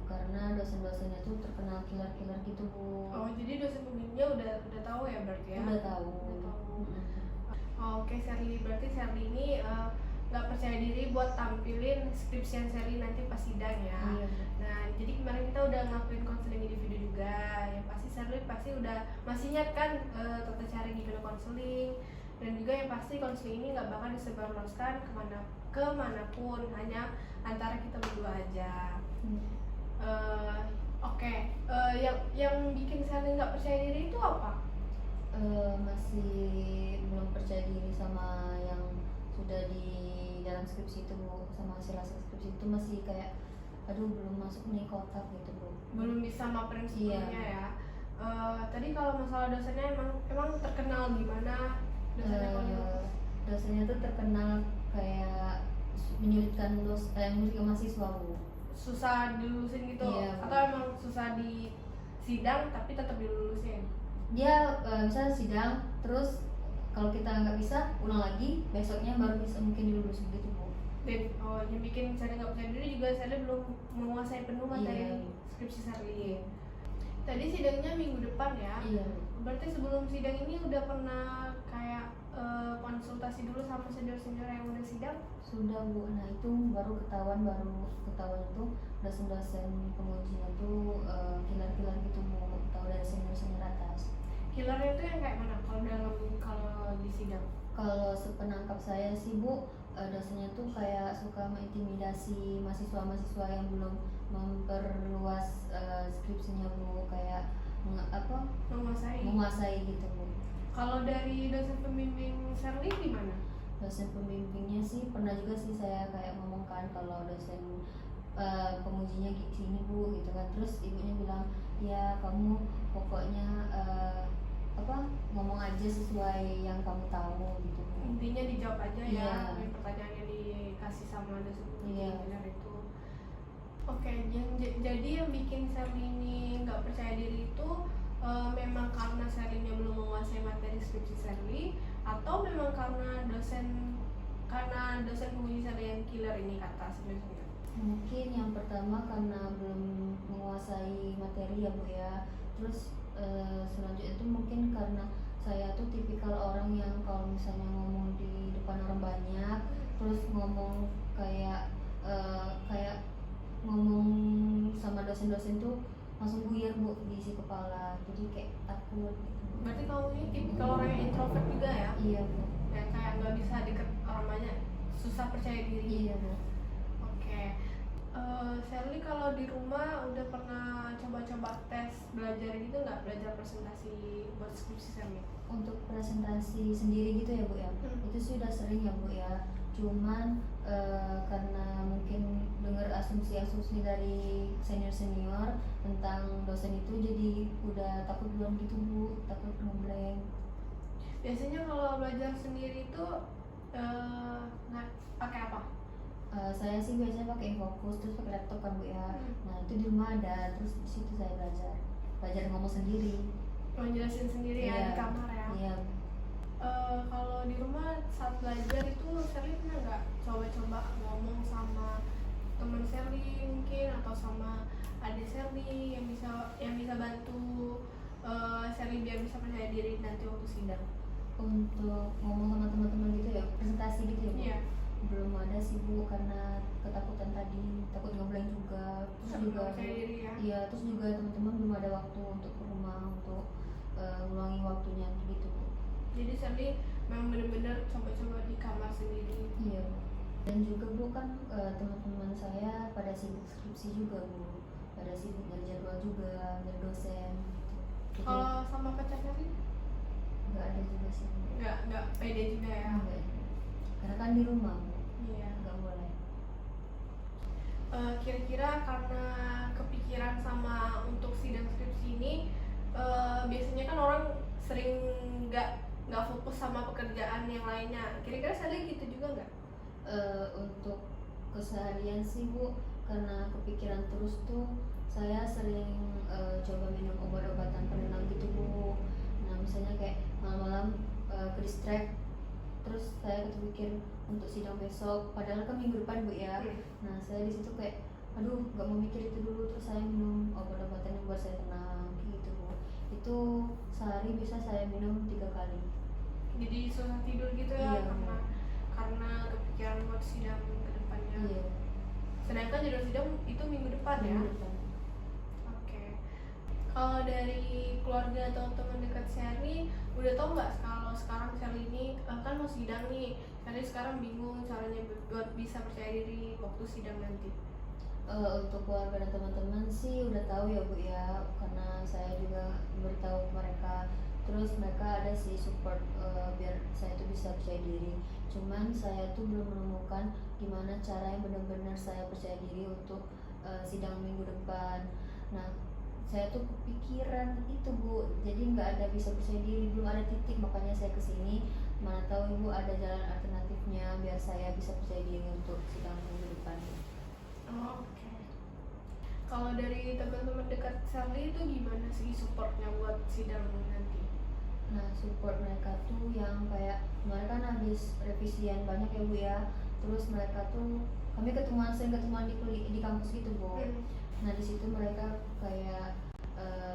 Karena dosen-dosennya tuh terkenal killer-killer gitu Bu. Oh jadi dosen pembimbingnya udah tahu ya berarti ya? Udah tahu. Udah tahu. Mm-mm. Oke Sally, berarti Sally ini nggak percaya diri buat tampilin skripsian Sally nanti pas sidang ya. Iya Bu. Nah, jadi kemarin kita udah ngelakuin konseling individu juga. Yang pasti Sally pasti udah masih ingat kan tata cara gimana konseling, dan juga yang pasti konseling ini nggak bakal disebarluaskan kemanapun, hanya antara kita berdua aja. Oke. Yang bikin Sally nggak percaya diri itu apa? Masih belum percaya diri sama yang sudah di dalam skripsi itu Bu, sama hasil skripsi itu masih kayak aduh belum masuk nih kotak gitu Bu. Belum bisa maperin Iya. semuanya ya. Tadi kalau masalah dosennya emang terkenal gimana dosennya kalau Dosennya tuh terkenal kayak menyulitkan menyulitkan mahasiswa Bu. susah dilulusin gitu? Iya, Bu. Atau emang susah di sidang tapi tetap dilulusin? Dia misalnya sidang terus kalau kita nggak bisa ulang lagi besoknya baru bisa mungkin dilulus begitu Bu. Dan yang bikin saya nggak percaya diri juga saya belum menguasai penuh materi Iya. skripsi Sally. Tadi sidangnya minggu depan ya? Iya Bu. Berarti sebelum sidang ini udah pernah kayak konsultasi dulu sama senior-senior yang udah sidang? Sudah Bu, nah itu baru ketahuan itu dosen-dosen pengujinya tuh killer-killer gitu Bu, tahu dari senior-senior atas. Killernya itu yang kayak mana kalau di sidang? Kalau sepenangkap saya sih Bu, dosennya tuh kayak suka mengintimidasi mahasiswa-mahasiswa yang belum memperluas skripsinya Bu, kayak menguasai gitu Bu. Kalau dari dosen pembimbing Sally gimana? Dosen pembimbingnya sih pernah juga sih saya kayak ngomongkan kalau dosen pengujinya gini Bu gitu kan, terus ibunya bilang ya kamu pokoknya ngomong aja sesuai yang kamu tahu gitu Bu. Intinya dijawab aja ya Iya. yang pertanyaan yang dikasih sama dosen pembimbing Iya. benar itu. Oke, jadi yang bikin Sally ini nggak percaya diri itu memang karena Sally-nya belum menguasai materi skripsi Sally, atau memang karena dosen penguji Sally yang killer ini kata sebenarnya? Mungkin yang pertama karena belum menguasai materi ya Bu ya. Terus selanjutnya itu mungkin karena saya tuh tipikal orang yang kalau misalnya ngomong di depan orang banyak, terus ngomong kayak ngomong sama dosen-dosen tuh langsung buyar Bu di isi kepala, jadi kayak takut gitu. Berarti kamu ini tipikal orang yang introvert juga ya? Iya Bu. Yang kayak nggak bisa deket orang banyak, susah percaya diri. Iya Bu. Oke. Sally kalau di rumah udah pernah coba-coba tes belajar gitu nggak? Belajar presentasi buat skripsi Sally? Untuk presentasi sendiri gitu ya Bu ya, itu sih udah sering ya Bu ya. Cuman karena mungkin dengar asumsi instruksi dari senior tentang dosen itu, jadi udah takut duluan gitu Bu, takut ngeblank. Biasanya kalau belajar sendiri itu nggak pakai apa? Saya sih biasanya pakai Infocus, terus pakai laptop kan Bu ya. Nah itu di rumah ada, terus di situ saya belajar ngomong sendiri. Jelasin sendiri ya di kamar ya. Iya. Kalau di rumah saat belajar itu Sherly pernah nggak coba-coba ngomong sama teman Sherly mungkin atau sama adik Sherly yang bisa bantu Sherly biar bisa percaya diri nanti waktu sidang? Untuk ngomong sama teman-teman gitu ya, presentasi gitu ya Bu? Iya. Belum ada sih Bu, karena ketakutan tadi, takut ngeblank juga. Terus juga percaya diri ya. Iya, terus juga teman-teman belum ada waktu untuk ke rumah untuk ngulangi waktunya gitu Bu. Jadi Sherly memang benar-benar coba-coba di kamar sendiri. Iya. Dan juga Bu kan teman-teman saya pada sibuk skripsi juga Bu, pada sibuk dari jadwal juga dari dosen. Gitu. Kalau sama pacar Sherly? Nggak ada juga sih Bu. Nggak pede juga ya. Enggak. Karena kan di rumah Bu. Iya. Nggak boleh. Kira-kira karena kepikiran sama untuk sidang skripsi ini, biasanya kan orang sering nggak fokus sama pekerjaan yang lainnya. Kira-kira Sherly gitu juga nggak? Untuk keseharian sih Bu, karena kepikiran terus tuh saya sering coba minum obat-obatan penenang gitu Bu. Nah misalnya kayak malam-malam ke distract, terus saya kepikir untuk sidang besok, padahal kan minggu depan Bu ya. Nah saya di situ kayak aduh nggak mau mikir itu dulu, terus saya minum obat-obatan yang buat saya tenang gitu Bu. Itu sehari bisa saya minum 3 kali. Jadi susah tidur gitu ya. Iya. Karena kepikiran buat sidang ke depannya. Iya. Sedangkan jadwal sidang itu minggu depan ya. Minggu depan. Oke. Kalau dari keluarga atau teman dekat Sherly, udah tau nggak kalau sekarang Sherly ini kan mau sidang nih, Sherly sekarang bingung caranya buat bisa percaya diri waktu sidang nanti? Untuk keluarga dan teman-teman sih udah tahu ya Bu ya, karena saya juga memberitahu mereka. Terus mereka ada sih support biar saya tuh bisa percaya diri. Cuman saya tuh belum menemukan gimana cara yang benar-benar saya percaya diri untuk sidang minggu depan. Nah saya tuh kepikiran itu Bu, jadi nggak ada bisa percaya diri, belum ada titik, makanya saya kesini. Mana tahu Ibu ada jalan alternatifnya biar saya bisa percaya diri untuk sidang minggu depan. Oke. Kalau dari teman-teman dekat Sherly itu gimana sih supportnya buat sidang nanti? Nah support mereka tuh yang kayak kemarin kan habis revisian banyak ya Bu ya, terus mereka tuh kami sering ketemuan di kampus gitu Bu. Nah di situ mereka kayak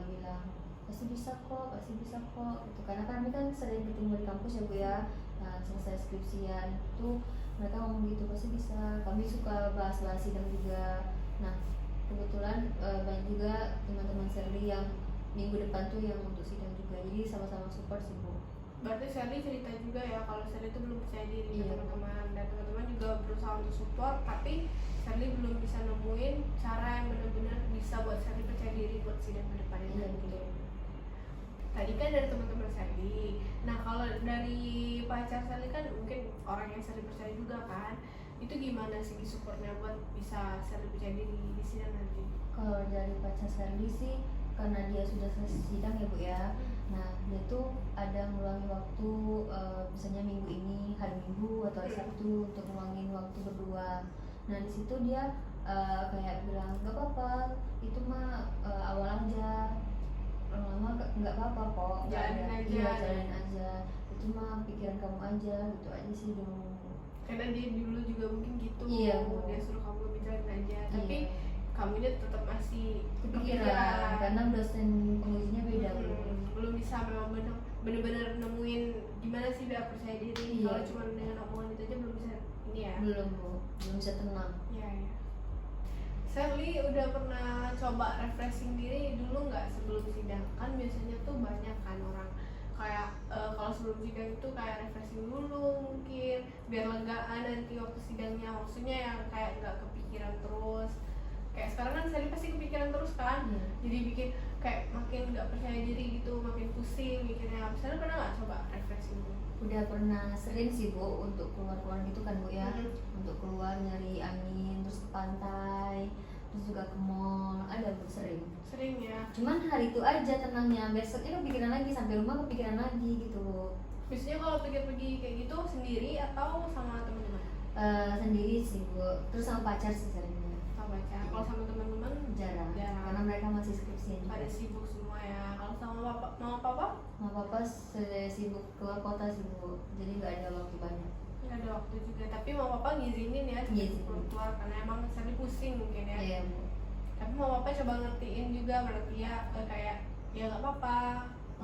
bilang pasti bisa kok gitu, karena kami kan sering ketemu di kampus ya Bu ya. Nah selesai skripsian itu mereka ngomong gitu pasti bisa, kami suka bahas-bahas sidang juga. Nah kebetulan banyak juga teman-teman Sherly yang minggu depan tuh yang untuk sidang juga, jadi sama-sama support sih Bu. Berarti Sherly cerita juga ya kalau Sherly itu belum percaya diri ke Iya. teman-teman, dan teman-teman juga berusaha untuk support, tapi Sherly belum bisa nemuin cara yang benar-benar bisa buat Sherly percaya diri buat sidang ke depannya Iya, nanti. betul. Tadi kan dari teman-teman Sherly. Nah kalau dari pacar Sherly kan mungkin orang yang Sherly percaya juga kan. Itu gimana segi supportnya buat bisa Sherly percaya diri di sidang nanti? Kalau dari pacar Sherly sih karena dia sudah selesai sidang ya Bu ya. Nah dia tuh ada ngulangi waktu, misalnya minggu ini hari Minggu atau hari Sabtu untuk ngulangin waktu berdua. Nah di situ dia kayak bilang nggak apa-apa, itu mah awal aja, lama nggak apa-apa kok, nggak Jalanin ada. aja. Iya jalanin aja, itu mah pikiran kamu aja, gitu aja sih dong. Karena dia dulu juga mungkin gitu. Iya, Bu. Dia suruh kamu bicarain aja, tapi Iya. kamunya tetap masih Kepikiran karena dosen pengujinya beda Bu. belum bisa memang bener-bener nemuin gimana sih biar percaya diri. Iya. Kalau cuma dengan omongan itu aja belum bisa ini ya. Belum Bu, belum bisa tenang. Iya ya. Sherly udah pernah coba refreshing diri dulu nggak sebelum sidang? Kan biasanya tuh banyak kan orang kayak kalau sebelum sidang itu kayak refreshing dulu mungkin biar legaan nanti waktu sidangnya, maksudnya yang kayak nggak kepikiran terus. Kayak sekarang kan Sherly pasti kepikiran terus kan. Iya. Jadi bikin kayak makin nggak percaya diri gitu, makin pusing mikirnya. Sherly pernah nggak coba refreshing dulu? Udah pernah sering sih Bu untuk keluar-keluar gitu kan Bu ya. Untuk keluar nyari angin, terus ke pantai, terus juga ke mall, ada Bu, sering. Sering ya. Cuman hari itu aja tenangnya, besoknya kepikiran lagi, sampai rumah kepikiran lagi gitu. Biasanya kalau pergi-pergi kayak gitu sendiri atau sama teman-teman? Sendiri sih Bu, terus sama pacar sih seringnya. Sama pacar. Kalau sama teman-teman Jarang, karena mereka masih skripsi. pada sibuk semua ya. Kalau sama papa? Sama papa sibuk keluar kota sih Bu, jadi nggak ada waktu banyak. Nggak ada waktu juga, tapi mama papa ngizinin ya Ngizinin. keluar karena emang sering pusing mungkin ya. Iya Bu. Tapi mama papa coba ngertiin juga berarti ya, kayak ya nggak apa-apa.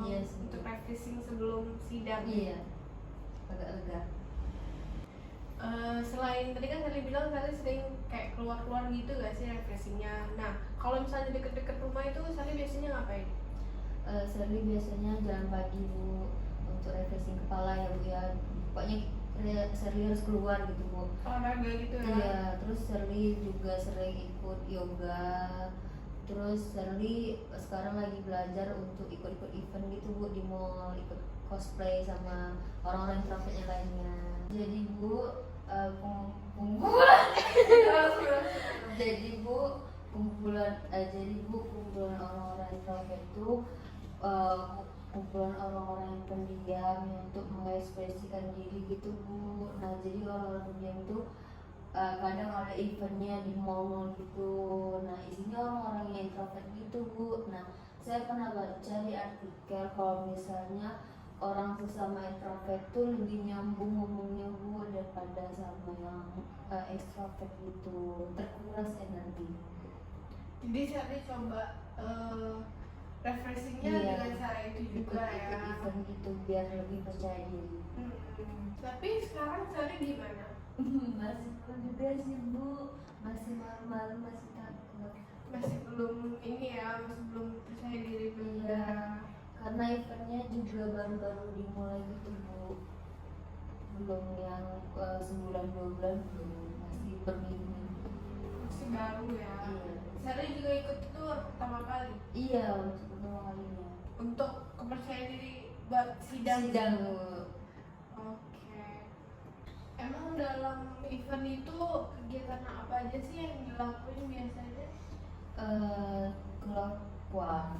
Iya sih. Untuk refreshing sebelum sidang. Iya, agak lega. Selain tadi kan Sally bilang Sally sering kayak keluar-keluar gitu gak sih refreshingnya. Nah kalau misalnya deket-deket rumah itu Sally biasanya ngapain? Sally biasanya jalan pagi Bu, untuk refreshing kepala ya Bu ya. Pokoknya Sally harus keluar gitu Bu. Olahraga gitu ya? Iya, terus Sally juga sering ikut yoga. Terus Sally sekarang lagi belajar untuk ikut-ikut event gitu Bu, di mall, ikut cosplay sama orang-orang introvert yang lainnya. Jadi Bu, kumpulan orang-orang introvert itu kumpulan orang-orang yang pendiam yang untuk mengekspresikan diri gitu Bu. Nah jadi orang-orang pendiam itu kadang ada eventnya di mall gitu. Nah isinya orang-orang yang introvert gitu Bu. Nah saya pernah baca di artikel kalau misalnya orang sesama introvert tuh lebih nyambung ngomongnya Bu daripada sama yang extrovert gitu, terkuras energi. Jadi Sally coba refreshingnya Iya, dengan cara itu juga ya. ikut event gitu biar lebih percaya diri. Tapi sekarang Sally gimana? Masih juga sih Bu, masih malu-malu, masih takut. Masih belum ini ya, masih belum percaya diri Iya, benar. karena eventnya juga baru-baru dimulai gitu Bu, belum yang sebulan 2 bulan, belum, masih berminggu-minggu. Masih baru ya. Iya. Sally juga ikut itu pertama kali Iya, untuk pertama kalinya. untuk kepercayaan diri buat sidang. Bu. Oke. Emang dalam event itu kegiatan apa aja sih yang dilakuin biasanya? Kelakuan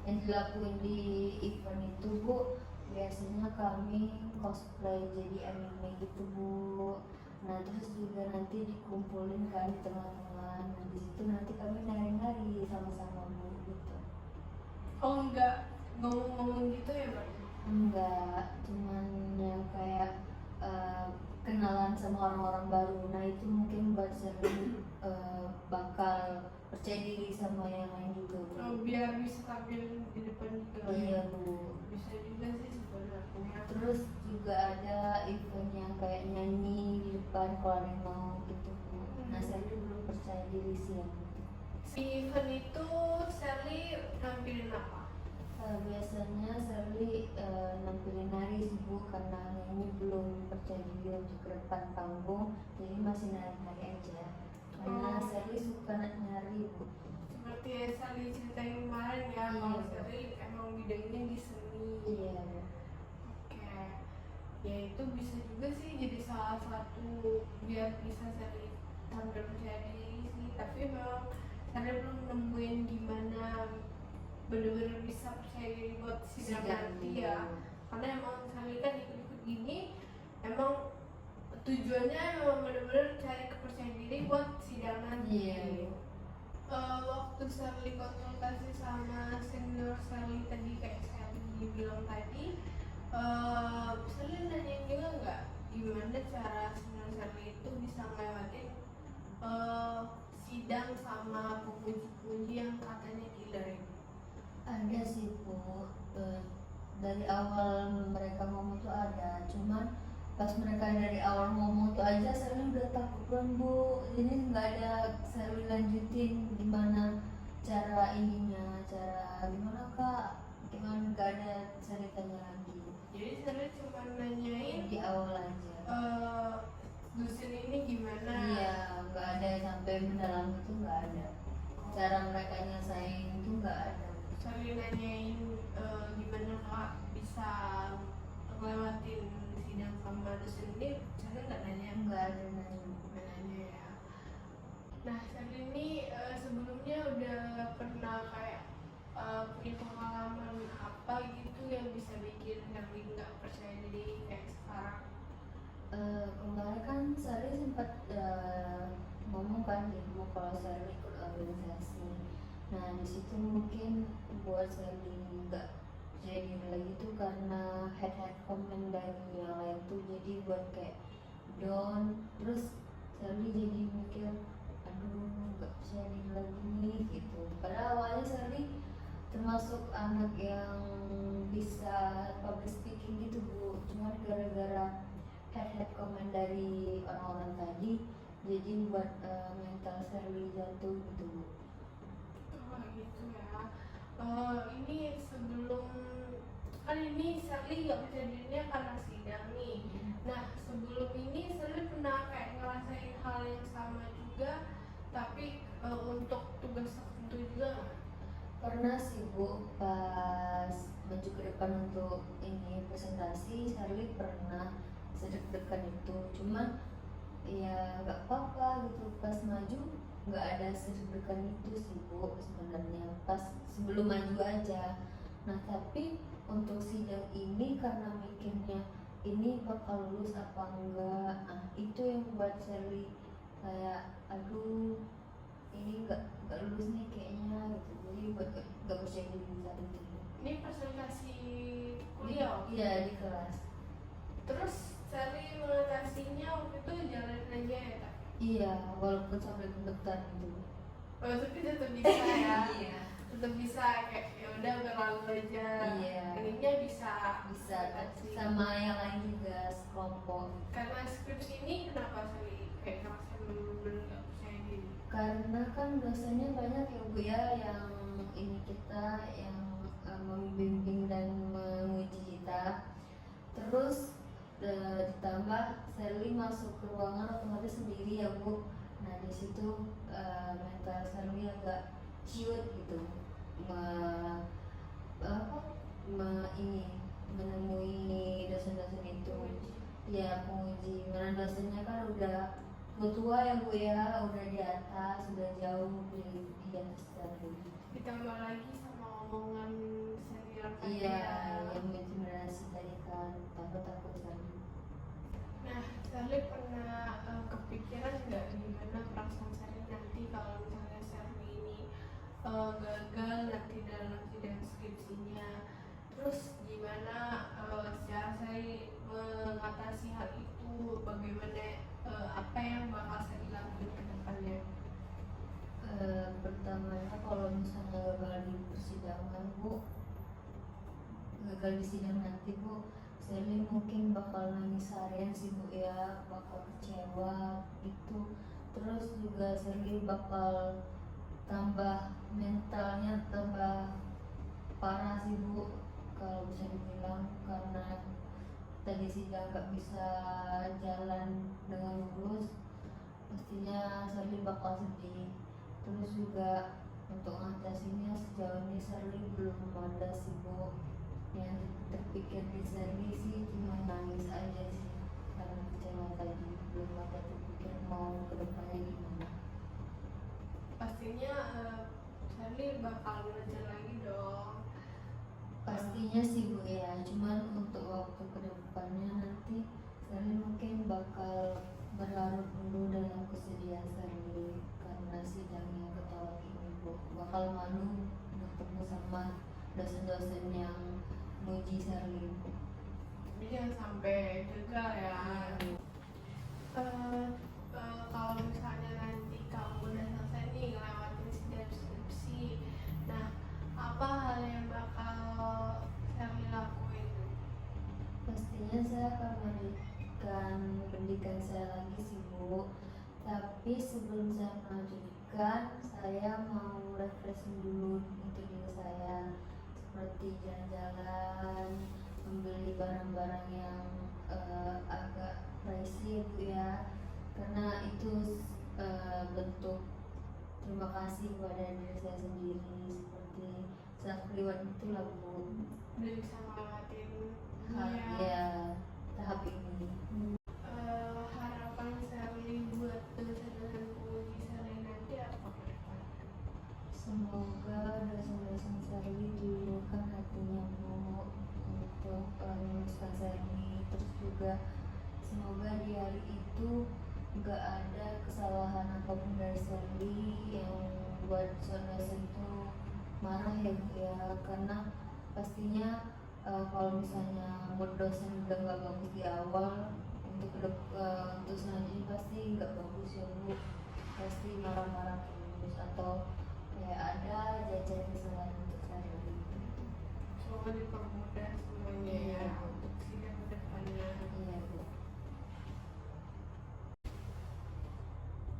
yang dilakuin di event itu Bu, biasanya kami cosplay jadi anime gitu Bu. Nah terus juga nanti dikumpulin kan di tengah-tengah. Nah di situ nanti kami nari-nari sama-sama Bu gitu. Oh enggak ngomong-ngomong gitu ya Bang? Enggak, cuman yang kayak kenalan sama orang-orang baru. Nah itu mungkin buat sering bakal percaya diri sama yang lain juga Bu. Oh, biar bisa tampil di depan juga. Iya Bu. Bisa juga sih sebenarnya. Terus juga ada event yang kayak nyanyi di depan kalau ada yang mau gitu Bu. Nah saya belum percaya diri sih yang gitu. Si event itu Sally nampilin apa? Biasanya Sally nampilin nari sih Bu, karena ini belum percaya diri untuk ke depan panggung, jadi masih nari-nari aja. Karena Sally suka nari Bu. Seperti yang Sally ceritain kemarin ya, Iya. kalau Sally emang bidangnya di seni. Iya. Oke. Ya itu bisa juga sih jadi salah satu biar bisa Sally tampil percaya diri sih. Tapi memang Sally belum nemuin gimana bener-bener bisa percaya diri buat sidang nanti ya. Karena emang Sally kan ikut-ikut gini emang tujuannya memang bener-bener cari kepercayaan diri buat sidang nanti. Iya. Waktu Sally konsultasi sama senior Sally tadi kayak Sally bilang tadi, Sally nanyain juga nggak gimana cara senior Sally itu bisa ngelewatin sidang sama penguji-penguji yang katanya killer ini. Ada sih Bu, dari awal mereka ngomong tuh ada, cuman pas mereka dari awal ngomong tuh aja saya udah takut kan Bu. Ini nggak ada saya lanjutin gimana cara ininya, cara gimana Kak, gimana, nggak ada ceritanya lagi. Jadi Sally cuma nanyain Di awal aja. dosen ini gimana. Iya, nggak ada sampai mendalam itu, nggak ada. Cara mereka nyelesain itu nggak ada. Sally nanyain gimana Kak bisa ngelewatin sidang sama dosen ini, Sally nggak nanya. Nggak ada nanya. Nanya ya. Nah Sally ini punya pengalaman apa gitu yang bisa bikin Sally nggak percaya diri kayak sekarang? Kemarin kan Sari sempat ngomong kan ibu kalau Sari ikut organisasi. Nah di situ mungkin buat Sari nggak jadi lagi tuh karena head comment dari yang lain tuh jadi buat kayak down. Terus Sari jadi mikir aduh nggak percaya diri lagi nih gitu. Padahal awalnya Sari termasuk anak yang bisa public speaking gitu bu, cuman gara-gara head comment dari orang-orang tadi jadi buat mental Sherly jatuh gitu bu. Oh gitu ya. Ini sebelum kan ini Sally nggak bisa dirinya karena sidang nih. Nah sebelum ini Sally pernah kayak ngerasain hal yang sama juga, tapi untuk tugas tertentu juga nggak? Pernah sih bu, pas maju ke depan untuk ini presentasi Sherly pernah sedek-dekan itu, cuman ya nggak apa-apa gitu, pas maju nggak ada sedek-dekan itu sih bu sebenarnya, pas sebelum maju aja. Nah tapi untuk sidang ini karena mikirnya ini bakal lulus apa enggak, nah itu yang buat Sherly kayak aduh ini nggak lulus nih kayaknya gitu, jadi buat nggak percaya diri saat itu. Ini presentasi kuliah. Iya di kelas. Terus Sally mengatasinya waktu itu jalan aja ya Kak? Iya walaupun sampai gemetar gitu. Oh, tapi tetap bisa ya. Iya. Tetap bisa kayak ya udah berlalu aja. Iya. Ininya bisa Bisa sama yang lain juga sekelompok. Karena skripsi ini kenapa sih kayak ngerasa bener-bener nggak percaya diri? Karena kan dosennya banyak ya bu ya, yang ini kita yang membimbing dan menguji kita. Terus ditambah Sherly masuk ke ruangan otomatis sendiri ya bu. Nah di situ mental Sherly agak ciut gitu, ini menemui dosen-dosen itu ya penguji, mana dosennya kan udah tua ya bu ya, udah di atas, udah jauh di atas Sherly. Ditambah lagi sama omongan senior tadi Iya ya. yang mengintimidasi tadi kan, takut kan. Nah, Sally pernah kepikiran nggak gimana perasaan Sally nanti kalau misalnya Sally ini gagal nanti dalam sidang skripsinya? Terus gimana secara Sally mengatasi hal itu? Bagaimana apa yang bakal Sally lakukan ke depannya? Pertamanya kalau misalnya gagal di persidangan bu, gagal di sidang nanti bu, Sherly mungkin bakal nangis harian sih bu ya, bakal kecewa gitu. Terus juga Sherly bakal tambah mentalnya tambah parah sih bu kalau bisa dibilang, karena tadi sidang gak bisa jalan dengan mulus, pastinya Sherly bakal sedih. Terus juga untuk ngatasinnya sejauh ini Sherly belum ada sih bu, yang terpikir di Sherly sih cuma nangis aja sih karena kecewa tadi, belum ada terpikir mau ke depannya gimana. Pastinya Sally bakal belajar lagi dong. Pastinya sih bu ya, cuman untuk waktu kedepannya nanti Sherly mungkin bakal berlarut dulu dalam kesedihan Sherly karena sidangnya ketolak ini bu, bakal malu bertemu sama dosen-dosen yang muji Sherly bu. Tapi jangan sampai gagal ya. Kalau misalnya nanti kamu udah selesai nih ngelewatin sidang skripsi, nah apa hal yang bakal Sally lakuin? Pastinya saya akan melanjutkan pendidikan saya lagi sih bu, tapi sebelum saya melanjutkan saya mau refreshing dulu untuk diri saya, seperti jalan-jalan, membeli barang-barang yang agak pricey bu ya, karena itu bentuk terima kasih kepada diri saya sendiri, seperti self reward itulah bu. Udah bisa ngelewatin Ya tahap ini. harapan Sally buat dosen-dosen penguji Sally nanti apa ke depan? Semoga dosen-dosen Sherly di dari Sally yang buat dosen itu marah ya Bu ya, karena pastinya kalau misalnya mood dosen udah nggak bagus di awal, untuk selanjutnya pasti nggak bagus ya Bu, pasti marah-marah terus atau kayak ada aja kesalahan untuk Sally. Semoga dipermudah semuanya ya untuk sidang depannya. Iya Bu.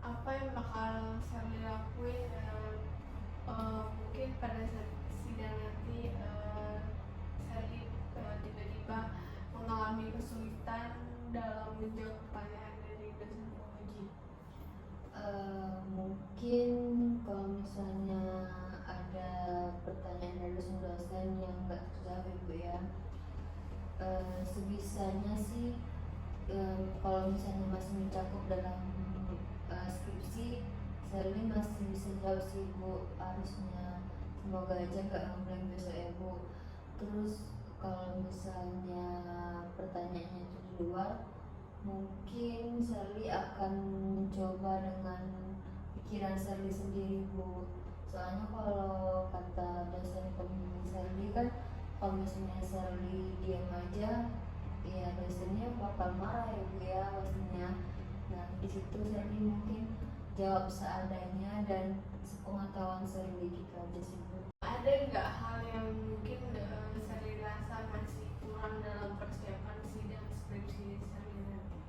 Apa yang bakal Sally lakuin mungkin pada saat sidang nanti Sally tiba-tiba mengalami kesulitan dalam menjawab pertanyaan dari dosen penguji. Mungkin kalau misalnya ada pertanyaan dari dosen yang nggak terjawab Bu ya, sebisanya sih kalau misalnya masih mencakup dalam skripsi, Sally masih bisa jawab sih Bu, harusnya. Semoga aja nggak ngeblank besok ya Bu. Terus kalau misalnya pertanyaannya itu di luar, mungkin Sally akan mencoba dengan pikiran Sally sendiri Bu. Soalnya kalau kata dosen pembimbing Sally kan, kalau misalnya Sally diam aja, ya dosennya bakal marah ya Bu ya pastinya. Nah di situ Sally mungkin jawab seadanya dan sepengetahuan Sally gitu aja sih Bu. Ada nggak hal yang mungkin Sally rasa masih kurang dalam persiapan sidang skripsi Sally nanti?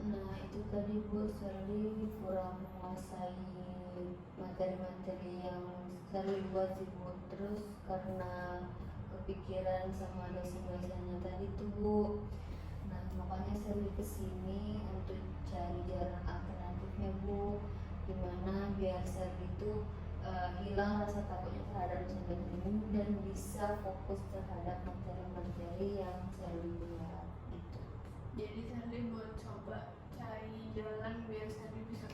Nah itu tadi Bu, Sally kurang menguasai materi-materi yang Sally buat sih Bu. Terus karena kepikiran sama dosen-dosennya tadi tuh Bu, nah makanya Sally kesini untuk cari jalan alternatifnya Bu, gimana biar Sally itu hilang rasa takutnya terhadap dosen-dosen ini dan bisa fokus terhadap materi-materi yang Sally buat gitu. Jadi Sally buat coba cari jalan biar Sally bisa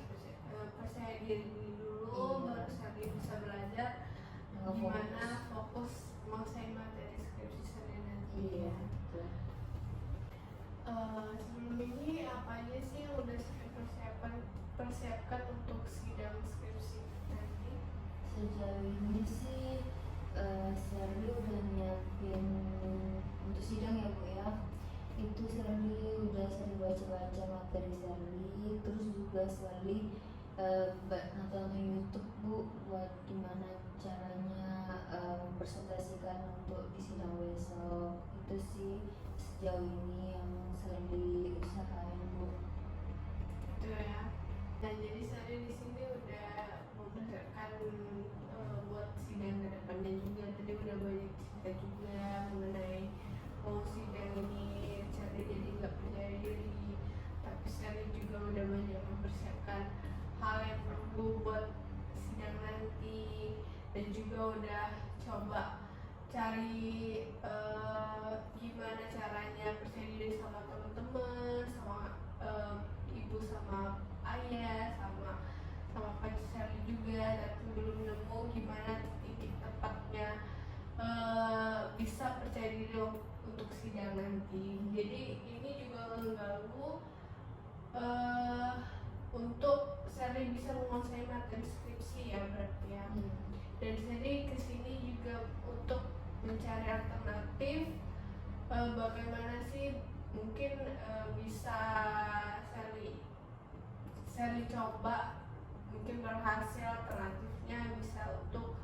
percaya diri dulu, baru Sally bisa belajar gimana fokus menguasai materi skripsi Sally nanti. Iya betul. Sebelum ini apa aja sih yang udah Sally persiapkan untuk sidang skripsi nanti? Sejauh ini sih Sally udah nyiapin untuk sidang ya Bu ya. Itu Sally udah sering baca-baca materi Sally, terus juga Sally nonton YouTube Bu buat gimana caranya mempresentasikan untuk di sidang besok. Itu sih sejauh ini yang Sally usahain Bu. Itu ya. Dan jadi Sally di sini udah mempersiapkan buat sidang ke depannya juga. Tadi udah banyak cerita juga mengenai sidang ini Sally jadi nggak percaya diri, tapi Sally juga udah banyak mempersiapkan hal yang perlu buat sidang nanti, dan juga udah coba cari gimana caranya percaya diri sama teman-teman, sama ibu, sama ayah, sama pacar Sally juga, tapi belum nemu gimana titik tepatnya bisa percaya diri untuk sidang nanti. Jadi ini juga mengganggu untuk Sally bisa menguasai materi skripsi ya berarti ya. Dan Sally kesini juga untuk mencari alternatif bagaimana sih mungkin bisa Sally coba mungkin berhasil alternatifnya bisa untuk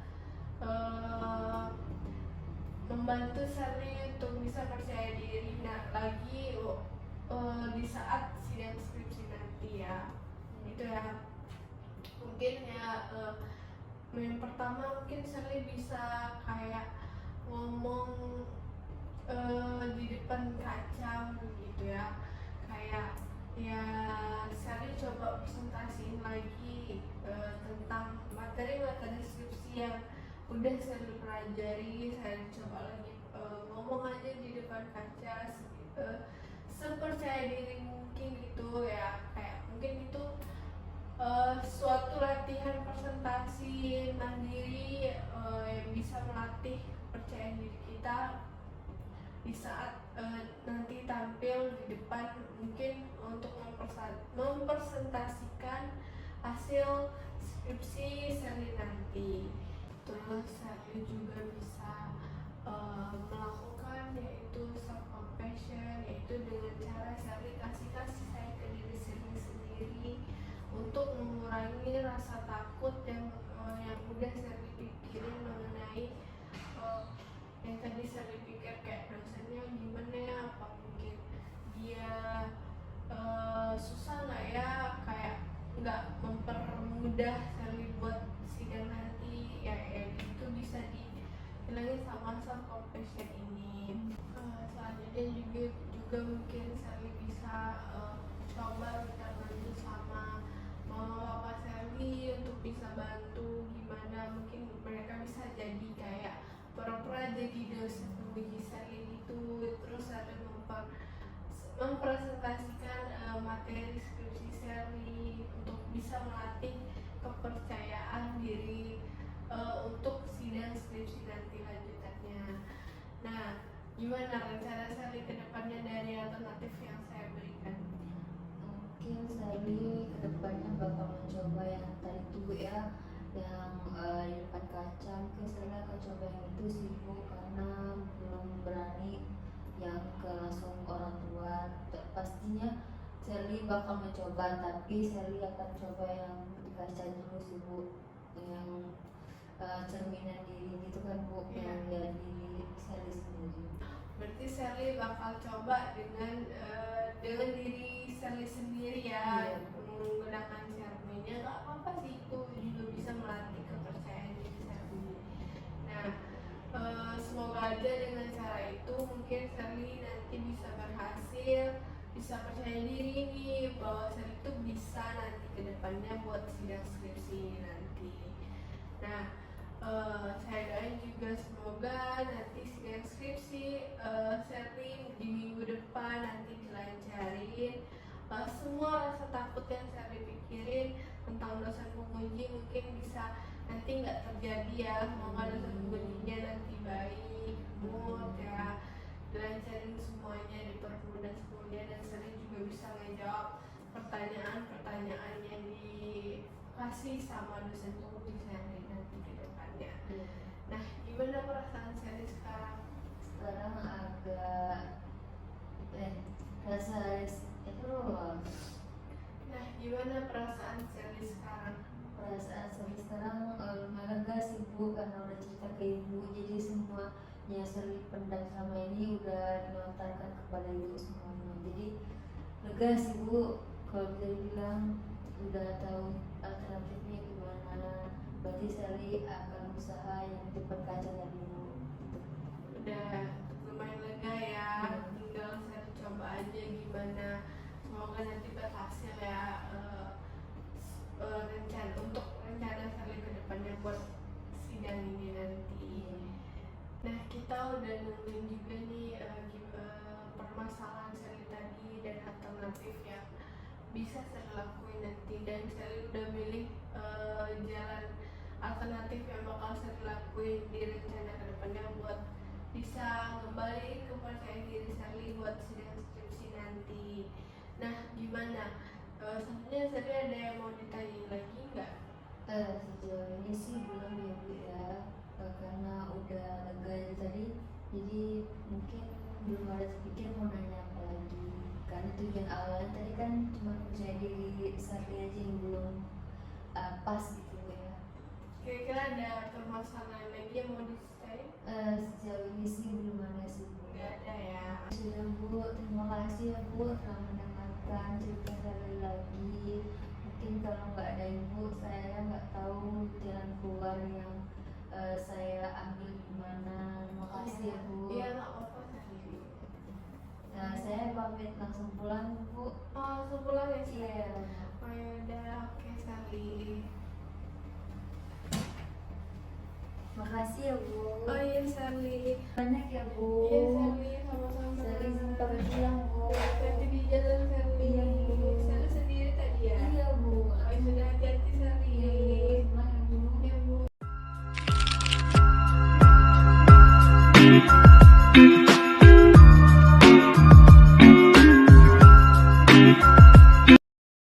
membantu Sally untuk bisa percaya diri lagi di saat sidang skripsi nanti ya. Itu ya mungkin ya yang pertama mungkin Sally bisa kayak ngomong di depan kaca gitu ya, kayak ya Sally coba presentasiin lagi tentang materi-materi skripsi yang udah Sally pelajari. Sally coba lagi ngomong aja di depan kaca sepercaya diri mungkin gitu ya, kayak mungkin itu suatu latihan presentasi mandiri yang bisa melatih percaya diri kita di saat nanti tampil di depan, mungkin untuk mempresentasikan hasil skripsi Sally nanti. Terus Sally juga bisa melakukan yaitu self compassion, yaitu dengan cara Sally kasih sayang ke diri sendiri untuk mengurangi rasa takut yang udah Sally pikirin mengenai yang tadi Sally pikir kayak dosennya gimana ya, apa mungkin dia susah nggak ya, kayak nggak mempermudah Sally buat sidang nanti ya itu bisa dihilangin sama self compassion ini. Selanjutnya juga mungkin Sally bisa coba minta bantu sama mama papa Sally untuk bisa bantu gimana, mungkin mereka bisa jadi kayak pura-pura jadi dosen penguji Sally itu, terus Sally mempresentasikan materi skripsi Sally untuk bisa melatih kepercayaan diri untuk sidang skripsi nanti lanjutannya. Nah, gimana rencana Sally ke depannya dari alternatif yang saya berikan? Mungkin Sally kedepannya bakal mencoba yang tadi tuh ya, yang di depan kaca. Mungkin Sally akan coba yang itu sih Bu, karena belum berani yang ke langsung orang tua. Pastinya Sally bakal mencoba, tapi Sally akan coba yang di kaca dulu sih Bu, yang cerminan diri gitu kan Bu, yang dari diri Sally sendiri. Berarti Sally bakal coba dengan diri Sally sendiri ya, menggunakan cerminnya. Gak apa-apa sih, itu juga bisa melatih kepercayaan diri Sally. Nah, semoga aja dengan cara itu mungkin Sally nanti bisa berhasil, bisa percaya diri nih bahwa Sally itu bisa nanti kedepannya buat sidang skripsi nanti. Nah, saya doain juga semoga nanti sidang skripsi Sally di minggu depan nanti dilancarin. Semua rasa takut yang Sally pikirin tentang dosen penguji mungkin bisa nanti nggak terjadi ya. Semoga dosen pengujinya nanti baik, mood ya, dilancarin semuanya, dipermudah semuanya, dan Sally juga bisa ngejawab pertanyaan-pertanyaan yang dikasih sama dosen penguji Sally nanti ke depannya. Nah, gimana perasaan Sally sekarang? Sekarang agak rasa itu Nah, gimana perasaan Sally sekarang? perasaan Sally sekarang lumayan lega sih Bu, karena udah cerita ke Ibu, jadi semuanya Sally pendam selama ini udah dilontarkan kepada Ibu semuanya. Jadi lega sih Bu, kalau bisa dibilang udah tahu alternatifnya gimana. Berarti Sally akan usaha yang di depan kaca tadi Bu. Udah lumayan lega ya, tinggal Sally coba aja gimana. Semoga nanti berhasil ya rencana Sally ke depannya buat sidang ini nanti. Nah, kita udah nungguin juga nih permasalahan Sally tadi dan alternatif yang bisa Sally lakuin nanti, dan Sally udah milih jalan alternatif yang bakal Sally lakuin di rencana ke depannya buat bisa kembali kepercayaan diri Sally buat sidang skripsi nanti. Nah, gimana? Sebenarnya Sally ada yang mau ditanya lagi nggak? Sejauh ini sih belum ya Bu ya, karena udah lega tadi, jadi mungkin belum ada terpikir mau nanya apa lagi, karena tujuan awalnya tadi kan cuma percaya diri Sally aja yang belum pas gitu Bu ya. Kira-kira ada permasalahan lagi yang mau diceritain? Sejauh ini sih belum ada sih Bu. Nggak ada ya. Sudah Bu, terima kasih ya Bu telah mendengarkan cerita Sally lagi. Mungkin kalau nggak ada Ibu, saya nggak tahu jalan keluar yang saya ambil gimana. Terima kasih ya Bu. Iya, nggak apa-apa Sally. Nah, saya pamit langsung pulang Bu. Oh, sebulan ya sih? Iya. Oh ya udah, oke Sally. Makasih ya Bu. Oh iya Sally. Banyak ya Bu. Iya Sally, sama-sama. Sally pamit pulang.